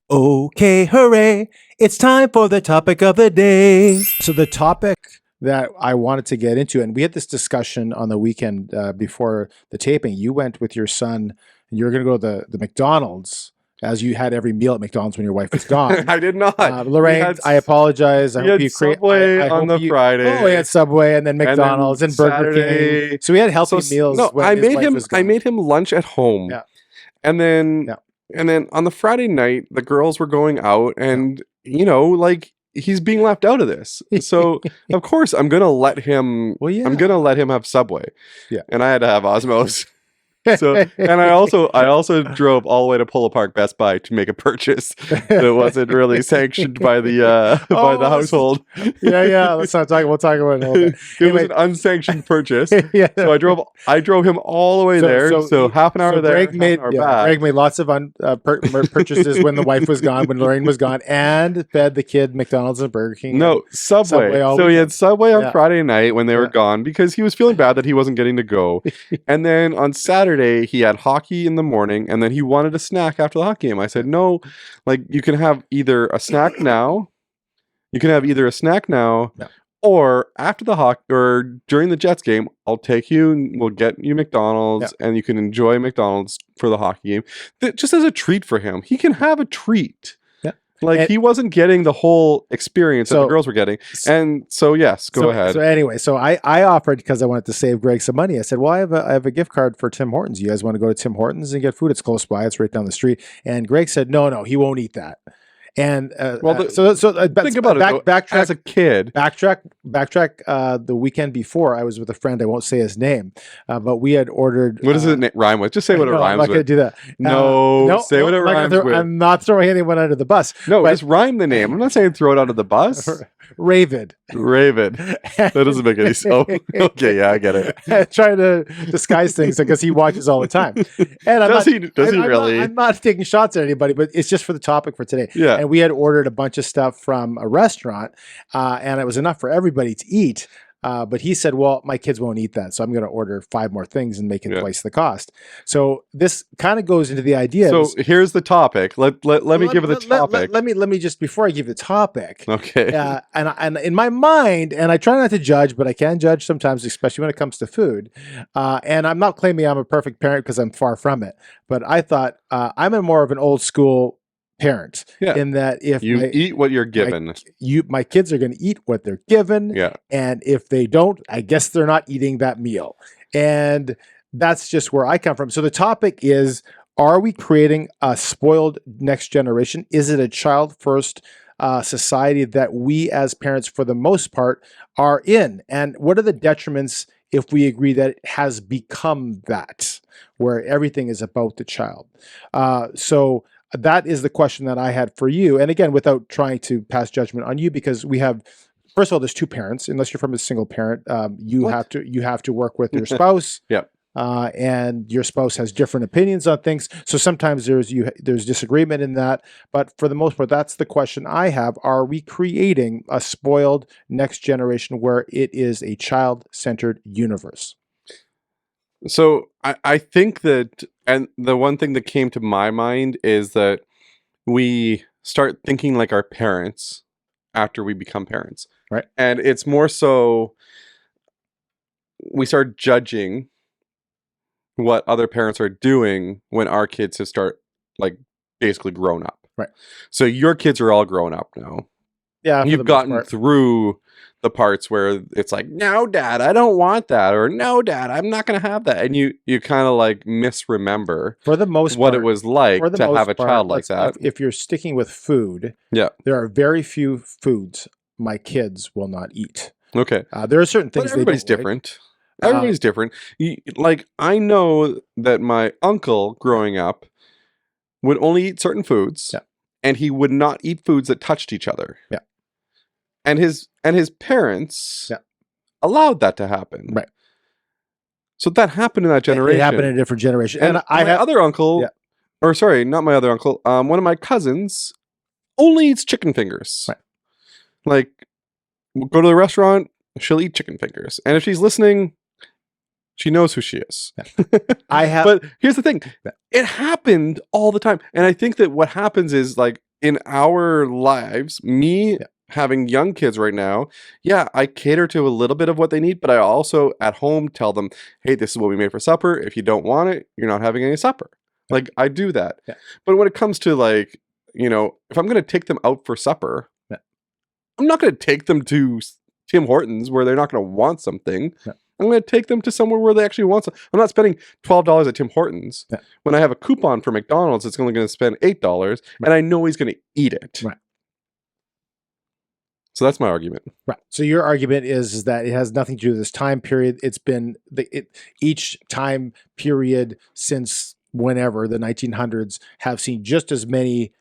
Okay, hooray. It's time for the topic of the day. So the topic that I wanted to get into, and we had this discussion on the weekend before the taping. You went with your son, and you were going to go to the McDonald's, as you had every meal at McDonald's when your wife was gone. I did not. Lorraine, I apologize. I hope you Subway on the Friday. Oh, we had Subway and then McDonald's and Burger King. So we had healthy meals. No, when I his wife was gone. made him lunch at home. Yeah. And then And then on the Friday night, the girls were going out and, you know, like he's being left out of this. So of course I'm going to let him, Well, yeah. I'm going to let him have Subway. Yeah. And I had to have Osmos. So, and I also drove all the way to Polo Park Best Buy to make a purchase that wasn't really sanctioned by the by the household. Yeah. Let's not talk. We'll talk about it. In a little bit. It was an unsanctioned purchase. Yeah. So I drove him all the way there. So half an hour there, Greg half an made hour back. Greg made lots of purchases when the wife was gone, when Lorraine was gone, and fed the kid McDonald's and Burger King. No, Subway. all So he had weekend. Subway on Yeah. Friday night when they were Yeah. gone because he was feeling bad that he wasn't getting to go. And then on Saturday he had hockey in the morning, and then he wanted a snack after the hockey game. I said, no, like you can have either a snack now. You can have either a snack now, Yeah. or after the hockey or during the Jets game, I'll take you and we'll get you McDonald's, and you can enjoy McDonald's for the hockey game. Just as a treat for him. He can have a treat. Yeah. Like And- he wasn't getting the whole experience that the So- girls were getting. And so yes, go ahead. So anyway, I offered, because I wanted to save Greg some money. I said, well, I have a gift card for Tim Hortons. You guys want to go to Tim Hortons and get food? It's close by. It's right down the street. And Greg said, no, he won't eat that. And Think about it though, backtrack as a kid. backtrack. The weekend before, I was with a friend. I won't say his name, but we had ordered. What does it rhyme with? Just say what it no, I'm rhymes not going to with. do that. Say what it I'm not rhymes gonna with. I'm not throwing anyone under the bus. No, but- just rhyme the name. I'm not saying throw it under the bus. Raven. Raven. That doesn't make any sense. Oh, okay, yeah, I get it. Trying to disguise things because he watches all the time. And Does he really? I'm not taking shots at anybody, but it's just for the topic for today. Yeah. And we had ordered a bunch of stuff from a restaurant, and it was enough for everybody to eat. But he said, well, my kids won't eat that, so I'm going to order 5 more things and make it twice the cost. So this kind of goes into the idea. So here's the topic. Let me give it the topic. Let me just, before I give the topic. Okay. And in my mind, and I try not to judge, but I can judge sometimes, especially when it comes to food. And I'm not claiming I'm a perfect parent because I'm far from it. But I thought I'm a more of an old school parent in that if you eat what you're given, my kids are going to eat what they're given. Yeah. And if they don't, I guess they're not eating that meal. And that's just where I come from. So the topic is, are we creating a spoiled next generation? Is it a child first society that we as parents, for the most part, are in? And what are the detriments if we agree that it has become that, where everything is about the child? So that is the question that I had for you. And again, without trying to pass judgment on you, because we have, first of all, there's 2 parents. Unless you're from a single parent, you have to work with your spouse. Yep. And your spouse has different opinions on things. So sometimes there's disagreement in that. But for the most part, that's the question I have. Are we creating a spoiled next generation where it is a child-centered universe? So I think that, and the one thing that came to my mind is that we start thinking like our parents after we become parents. Right. And it's more so we start judging what other parents are doing when our kids have start like basically grown up. Right. So your kids are all grown up now. Yeah. You've gotten through the parts where it's like, no, Dad, I don't want that, or no, Dad, I'm not going to have that, and you kind of like misremember for the most what part, it was like to have a child like that. If you're sticking with food, there are very few foods my kids will not eat. Okay, there are certain things. But everybody's different. Everybody's different. Like I know that my uncle growing up would only eat certain foods, and he would not eat foods that touched each other. Yeah. And his parents allowed that to happen. Right. So that happened in that generation. It happened in a different generation. And my other uncle, or sorry, not my other uncle, one of my cousins only eats chicken fingers. Right. Like, we'll go to the restaurant, she'll eat chicken fingers. And if she's listening, she knows who she is. But here's the thing. It happened all the time. And I think that what happens is like in our lives, me having young kids right now, I cater to a little bit of what they need, but I also at home tell them, hey, this is what we made for supper. If you don't want it, you're not having any supper. Like I do that. Yeah. But when it comes to like, you know, if I'm going to take them out for supper, I'm not going to take them to Tim Hortons where they're not going to want something. I'm going to take them to somewhere where they actually want some. I'm not spending $12 at Tim Hortons. Yeah. When I have a coupon for McDonald's, it's only going to spend $8, and I know he's going to eat it. Right. So that's my argument. Right. So your argument is that it has nothing to do with this time period. It's been each time period since whenever the 1900s have seen just as many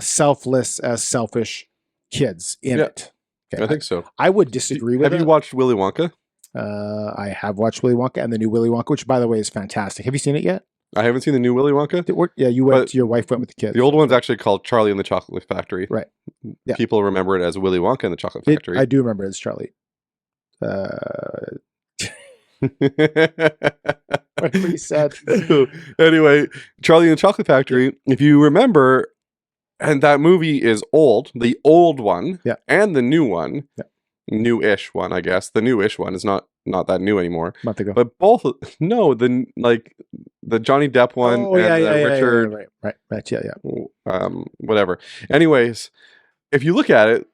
selfless as selfish kids in it. Okay. I think so. I would disagree with Have you watched Willy Wonka? I have watched Willy Wonka and the new Willy Wonka, which by the way is fantastic. Have you seen it yet? I haven't seen the new Willy Wonka. Yeah, you went. Your wife went with the kids. The old one's actually called Charlie and the Chocolate Factory. Right. Yeah. People remember it as Willy Wonka and the Chocolate Factory. I do remember it as Charlie. Whatever you said. So, anyway, Charlie and the Chocolate Factory, if you remember, and that movie is old, the old one, yeah, and the new one, yeah, new-ish one, I guess. The new-ish one is not that new anymore. A month ago. But both, no, the Johnny Depp one and Richard, right, yeah. Whatever. Anyways, if you look at it,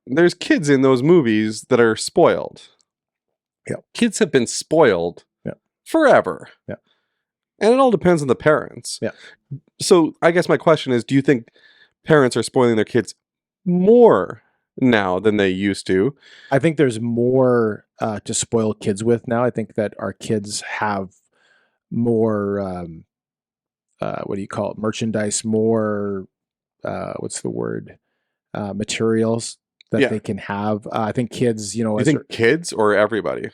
there's kids in those movies that are spoiled. Yeah. Kids have been spoiled forever. Yeah. And it all depends on the parents. Yeah. So I guess my question is, do you think parents are spoiling their kids more now than they used to? I think there's more to spoil kids with now. I think that our kids have more, what do you call it? Merchandise, more, what's the word? Materials that they can have. I think kids, you think kids or everybody?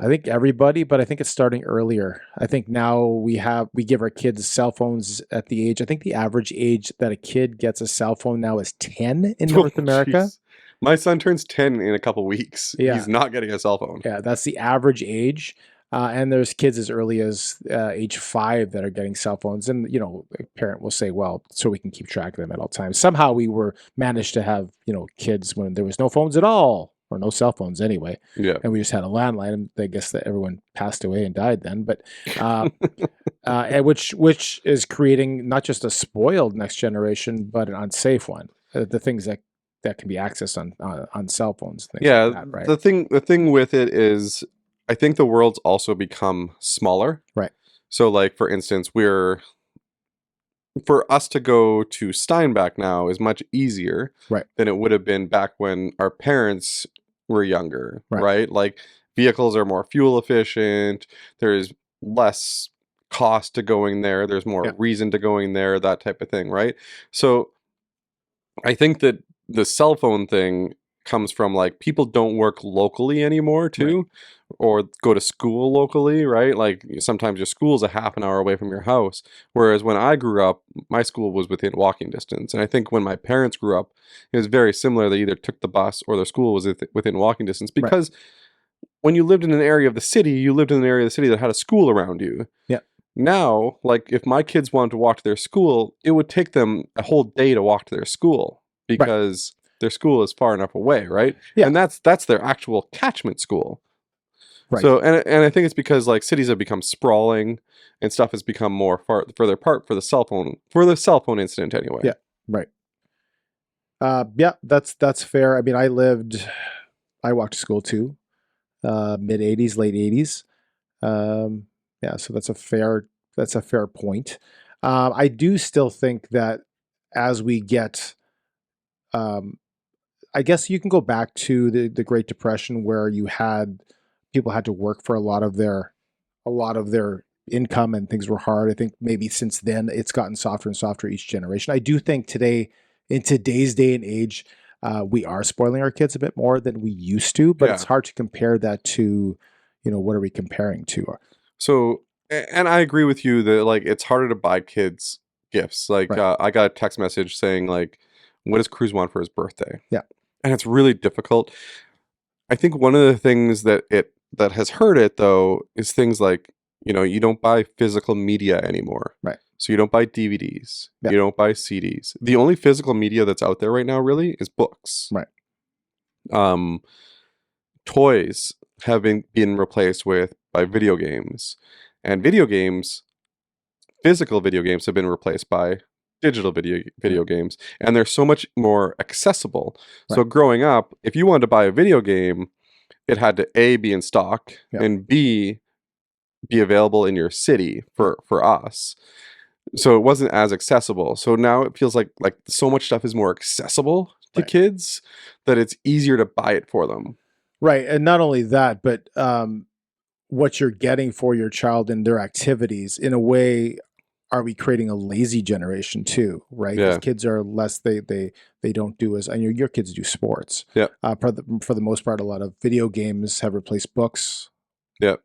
I think everybody, but I think it's starting earlier. I think now we give our kids cell phones at the age. I think the average age that a kid gets a cell phone now is 10 in North America. Geez. My son turns 10 in a couple weeks. Yeah. He's not getting a cell phone. Yeah, that's the average age. And there's kids as early as age 5 that are getting cell phones. And, a parent will say, well, so we can keep track of them at all times. Somehow we managed to have, kids when there was no phones at all, or no cell phones anyway. Yeah. And we just had a landline. And I guess that everyone passed away and died then. But and which is creating not just a spoiled next generation, but an unsafe one. The things that can be accessed on cell phones. Things like that, right? The thing with it is, I think the world's also become smaller. Right. So like, for instance, for us to go to Steinbach now is much easier than it would have been back when our parents were younger, right? Like, vehicles are more fuel efficient. There's less cost to going there. There's more reason to going there, that type of thing, right? So I think that the cell phone thing comes from, like, people don't work locally anymore too, or go to school locally, right? Like, sometimes your school's a half an hour away from your house, whereas when I grew up, my school was within walking distance. And I think when my parents grew up, it was very similar. They either took the bus or their school was within walking distance, because when you lived in an area of the city, you lived in an area of the city that had a school around you. Yeah. Now, like, if my kids wanted to walk to their school, it would take them a whole day to walk to their school, because their school is far enough away, right? Yeah. And that's their actual catchment school. Right. So, and I think it's because, like, cities have become sprawling and stuff has become more further apart for the cell phone incident anyway. Yeah. Right. Yeah, that's fair. I mean, I walked to school too, mid 80s, late 80s. Yeah, so that's a fair point. I do still think that as we get, I guess you can go back to the Great Depression, where people had to work for a lot of their income, and things were hard. I think maybe since then it's gotten softer and softer each generation. I do think in today's day and age, we are spoiling our kids a bit more than we used to, but it's hard to compare that to, what are we comparing to? So, and I agree with you that, like, it's harder to buy kids gifts. Like, I got a text message saying, like, what does Cruz want for his birthday? Yeah. And it's really difficult. I think one of the things that has hurt it, though, is things like, you don't buy physical media anymore. Right. So you don't buy DVDs. You don't buy CDs. The only physical media that's out there right now really is books. Right. Toys have been replaced by video games. And physical video games have been replaced by digital video games, and they're so much more accessible. Right. So growing up, if you wanted to buy a video game, it had to A, be in stock, Yeah. and B, be available in your city for us. So it wasn't as accessible. So now it feels like so much stuff is more accessible to Right. kids that it's easier to buy it for them. Right. And not only that, but what you're getting for your child and their activities, in a way, are we creating a lazy generation too? Right. Because Yeah. kids are less, they don't do as, and your kids do sports. Yeah. For the most part, a lot of video games have replaced books. Yeah.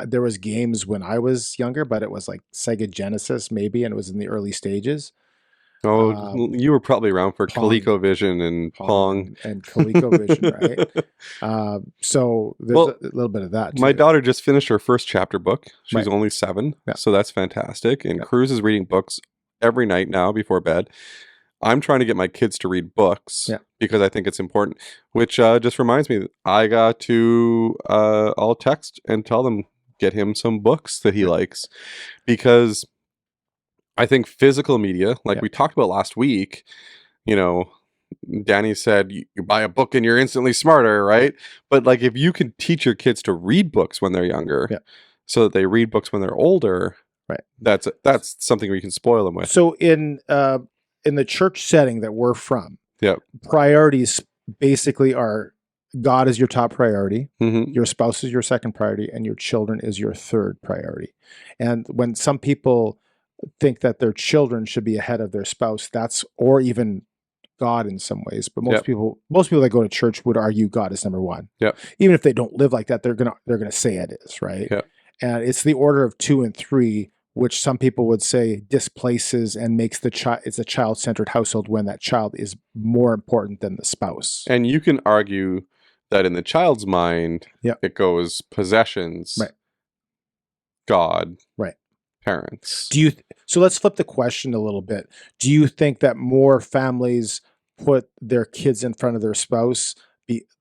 There was games when I was younger, but it was like Sega Genesis maybe, and it was in the early stages. Oh, you were probably around for Pong. ColecoVision and Pong. And ColecoVision, right? So there's a little bit of that too. My daughter just finished her first chapter book. She's Right. only 7, Yeah. so that's fantastic. And Yeah. Cruz is reading books every night now before bed. I'm trying to get my kids to read books Yeah. because I think it's important, which just reminds me, I got to, I'll text and tell them, get him some books that he likes, because I think physical media, like Yeah. we talked about last week, you know, Danny said you buy a book and you're instantly smarter, right? But like if you can teach your kids to read books when they're younger, Yeah. so that they read books when they're older, Right. That's something we can spoil them with. So in the church setting that we're from, Yeah. priorities basically are God is your top priority, Mm-hmm. your spouse is your second priority, and your children is your third priority. And when some people think that their children should be ahead of their spouse, or even God in some ways, but most Yep. people that go to church would argue God is number one. Yep. Even if they don't live like that, they're gonna say it is, right? Yep. And it's the order of 2 and 3, which some people would say displaces and makes it's a child-centered household when that child is more important than the spouse. And you can argue that in the child's mind, Yeah. it goes possessions, Right. God, Right. parents. So let's flip the question a little bit. Do you think that more families put their kids in front of their spouse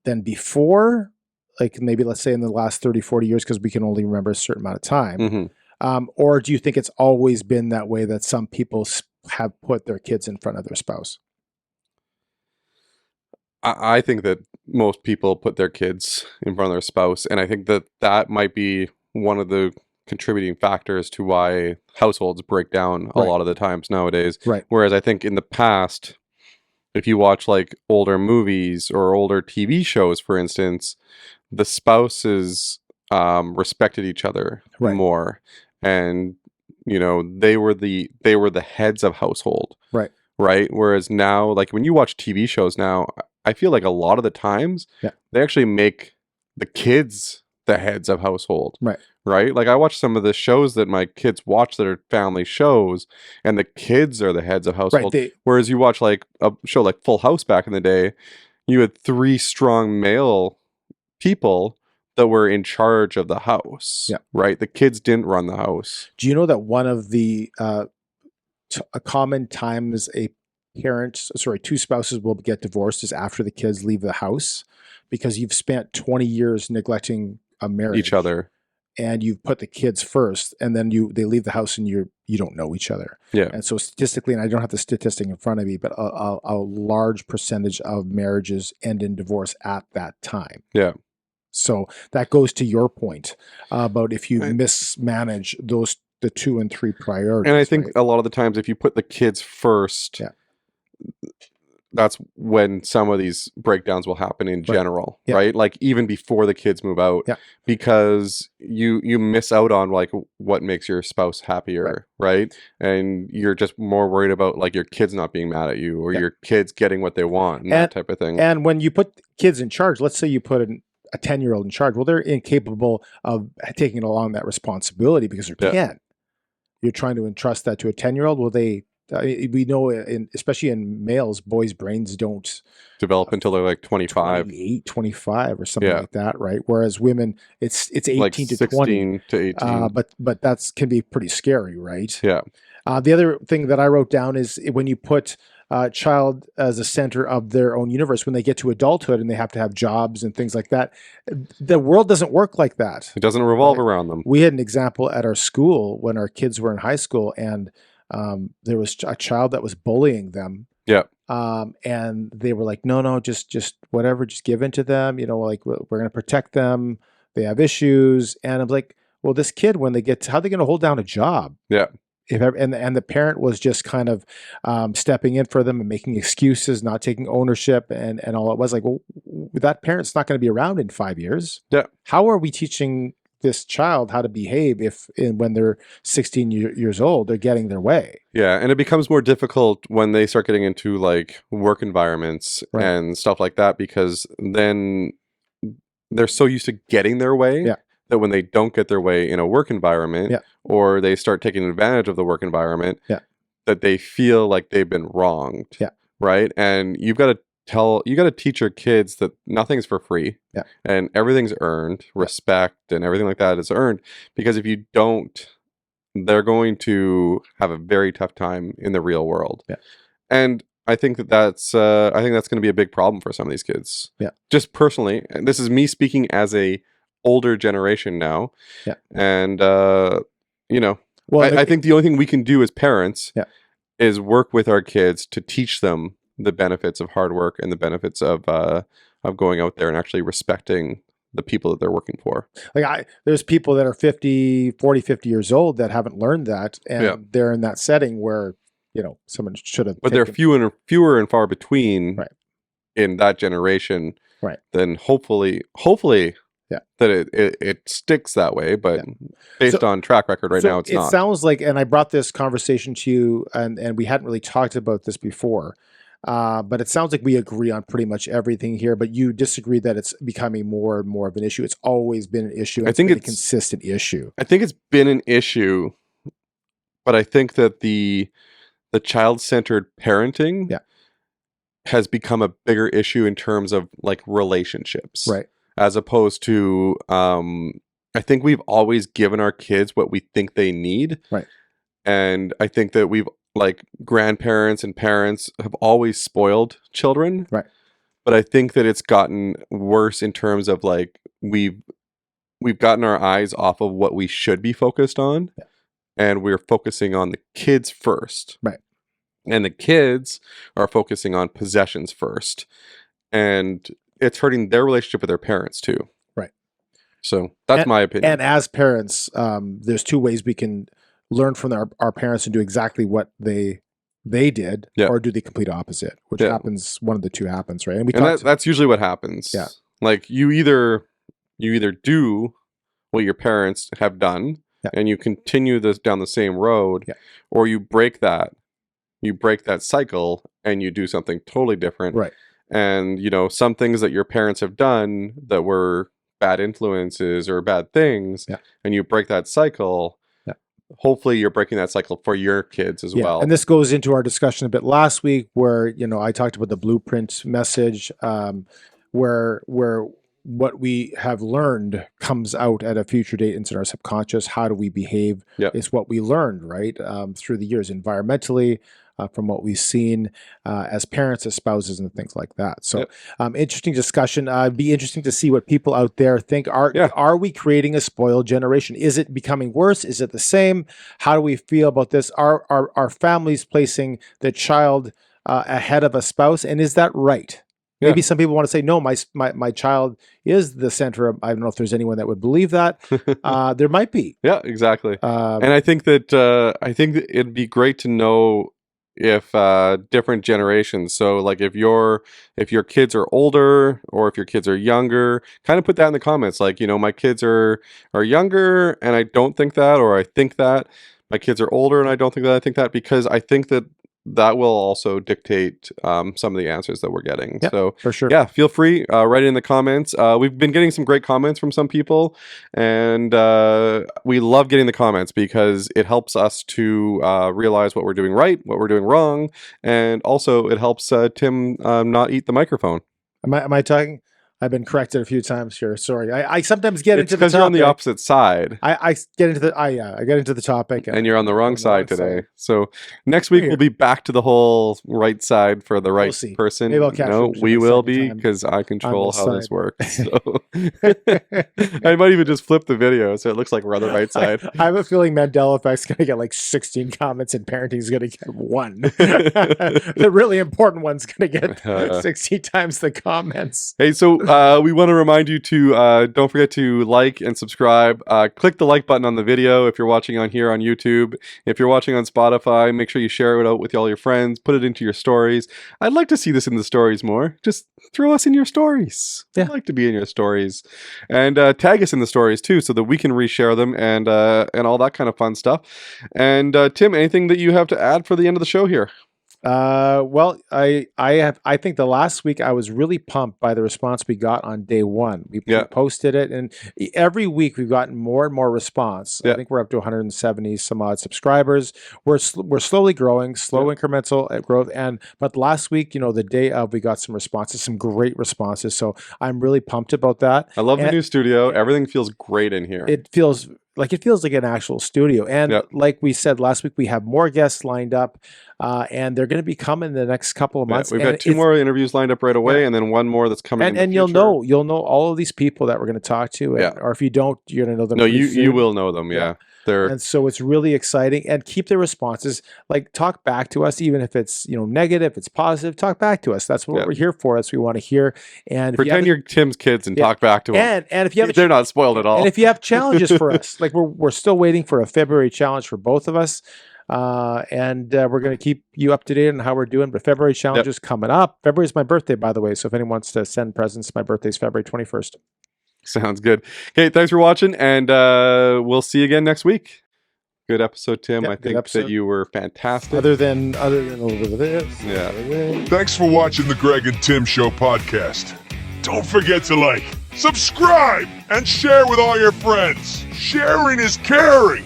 than before? Like maybe let's say in the last 30, 40 years, because we can only remember a certain amount of time. Mm-hmm. Or do you think it's always been that way, that some people have put their kids in front of their spouse? I think that most people put their kids in front of their spouse, and I think that might be one of the contributing factors to why households break down a Right. lot of the times nowadays. Right. Whereas I think in the past, if you watch like older movies or older TV shows, for instance, the spouses respected each other Right. more, and they were the heads of household. Right. Right. Whereas now, like when you watch TV shows now, I feel like a lot of the times Yeah. they actually make the kids the heads of household. Right. Right. Like I watch some of the shows that my kids watch that are family shows, and the kids are the heads of household. Whereas you watch like a show like Full House back in the day, you had 3 strong male people that were in charge of the house. Yeah. Right. The kids didn't run the house. Do you know that one of the a common times two spouses will get divorced is after the kids leave the house, because you've spent 20 years neglecting a marriage, Each other. and you've put the kids first, and then they leave the house and you don't know each other. Yeah. And so statistically, and I don't have the statistic in front of me, but a large percentage of marriages end in divorce at that time. Yeah. So that goes to your point about if you mismanage the 2 and 3 priorities. And I think right? a lot of the times, if you put the kids first, Yeah. that's when some of these breakdowns will happen in general, Yeah. right? Like even before the kids move out, Yeah. because you miss out on like what makes your spouse happier, right? And you're just more worried about like your kids not being mad at you, or Yeah. your kids getting what they want, and that type of thing. And when you put kids in charge, let's say you put a 10-year-old in charge, well, they're incapable of taking along that responsibility because they're 10. You're trying to entrust that to a 10-year-old. Well, we know, especially in males, boys' brains don't develop until they're like 25, 28, 25 or something Yeah. like that, right? Whereas women, it's 18 like to 16 20. to 18. But that's can be pretty scary, right? Yeah. The other thing that I wrote down is when you put a child as a center of their own universe, when they get to adulthood and they have to have jobs and things like that, the world doesn't work like that. It doesn't revolve around them. We had an example at our school when our kids were in high school, and there was a child that was bullying them. Yeah. And they were like, no, just whatever, just give in to them. Like we're going to protect them. They have issues. And I'm like, well, this kid, when they get, how are they going to hold down a job? Yeah. And the parent was just kind of stepping in for them and making excuses, not taking ownership, and all. It was like, well, that parent's not going to be around in 5 years. Yeah. How are we teaching this child how to behave when they're 16 years old, they're getting their way? Yeah, and it becomes more difficult when they start getting into like work environments Right. and stuff like that, because then they're so used to getting their way Yeah. that when they don't get their way in a work environment, Yeah. or they start taking advantage of the work environment, Yeah. that they feel like they've been wronged. Yeah. Right? And you got to teach your kids that nothing's for free. Yeah. And everything's earned, respect and everything like that is earned, because if you don't, they're going to have a very tough time in the real world. Yeah. And I think that's going to be a big problem for some of these kids. Yeah. Just personally, and this is me speaking as a older generation now. Yeah. And Well, I think the only thing we can do as parents Yeah. is work with our kids to teach them the benefits of hard work and the benefits of going out there and actually respecting the people that they're working for. like there's people that are 50 years old that haven't learned that, and Yeah. they're in that setting where someone should have. But they're fewer and far between Right. in that generation. Right. Then hopefully Yeah. that it sticks that way. But based on track record right now, it's not. It sounds like, and I brought this conversation to you, and we hadn't really talked about this before, but it sounds like we agree on pretty much everything here, but you disagree that it's becoming more and more of an issue. It's always been an issue. I think been a it's consistent issue. I think it's been an issue, but I think that the child-centered parenting Yeah. has become a bigger issue in terms of like relationships. Right. As opposed to, I think we've always given our kids what we think they need. Right. And I think that like grandparents and parents have always spoiled children. Right. But I think that it's gotten worse in terms of like, we've gotten our eyes off of what we should be focused on. Yeah. And we're focusing on the kids first. Right. And the kids are focusing on possessions first. And it's hurting their relationship with their parents too. Right. So that's my opinion. And as parents, there's two ways we can learn from our parents and do exactly what they did, Yeah. or do the complete opposite, which Yeah. happens. One of the two happens, right? And that's usually what happens. Yeah. Like you either do what your parents have done, Yeah. and you continue this down the same road, Yeah. or you break that cycle and you do something totally different. Right. And some things that your parents have done that were bad influences or bad things, Yeah. and you break that cycle. Yeah. Hopefully you're breaking that cycle for your kids as well. And this goes into our discussion a bit last week, where I talked about the blueprint message, where what we have learned comes out at a future date into our subconscious. How do we behave? Yeah. Is what we learned, right, through the years, environmentally, from what we've seen as parents, as spouses, and things like that. So, interesting discussion. It'd be interesting to see what people out there think. Are we creating a spoiled generation? Is it becoming worse? Is it the same? How do we feel about this? Are families placing the child ahead of a spouse, and is that right? Yeah. Maybe some people want to say, no, my child is the center of. I don't know if there's anyone that would believe that. There might be. Yeah, exactly. Um, And I think that it'd be great to know if different generations. So like if your kids are older or if your kids are younger, kind of put that in the comments. Like, my kids are younger and I don't think that, or I think that. My kids are older and I don't think that I think that, because I think that will also dictate some of the answers that we're getting. Yeah, so for sure. yeah, feel free, write it in the comments. We've been getting some great comments from some people, and we love getting the comments because it helps us to realize what we're doing right, what we're doing wrong, and also it helps Tim not eat the microphone. Am I talking? I've been corrected a few times here. Sorry. I sometimes get It's into the because you're on the topic. opposite side. I get into the I get into the topic And you're on the wrong side today. side. So next week Here. we'll be back to the whole right side for the right see. person. Maybe I'll catch No, it for we the will second be time because I control this how this side. works. So I might even just flip the video so it looks like we're on the right side. I have a feeling Mandela Effect's going to get like 16 comments and Parenting's going to get 1. The really important one's going to get 16 times the comments. Hey, so we want to remind you to don't forget to like and subscribe. Click the like button on the video if you're watching on here on YouTube. If you're watching on Spotify, make sure you share it out with all your friends. Put it into your stories. I'd like to see this in the stories more. Just throw us in your stories. Yeah. I'd like to be in your stories. And tag us in the stories too so that we can reshare them and all that kind of fun stuff. And Tim, anything that you have to add for the end of the show here? Well, I think the last week I was really pumped by the response we got on day 1. We posted it, and every week we've gotten more and more response. I think we're up to 170 some odd subscribers. We're slowly growing, incremental growth. But last week, the day of, we got some responses, some great responses. So I'm really pumped about that. I love the new studio. Everything feels great in here. It feels like an actual studio. And like we said last week, we have more guests lined up, and they're going to be coming in the next couple of months. We've got 2 more interviews lined up right away, and then 1 more that's coming. And you'll know all of these people that we're going to talk to. And, or if you don't, you're going to know them. No, you will know them. Yeah. And so it's really exciting. And keep the responses. Like, talk back to us, even if it's negative, it's positive. Talk back to us. That's what we're here for. That's what we want to hear. And pretend you're Tim's kids and talk back to them. And if you have, they're not spoiled at all. And if you have challenges for us, like we're still waiting for a February challenge for both of us. And we're going to keep you up to date on how we're doing. But February challenge is coming up. February is my birthday, by the way. So if anyone wants to send presents, my birthday is February 21st. Sounds good. Okay, thanks for watching, and we'll see you again next week. Good episode, Tim. I think that you were fantastic. Other than a little bit of this. Yeah. Thanks for watching the Greg and Tim Show podcast. Don't forget to like, subscribe, and share with all your friends. Sharing is caring.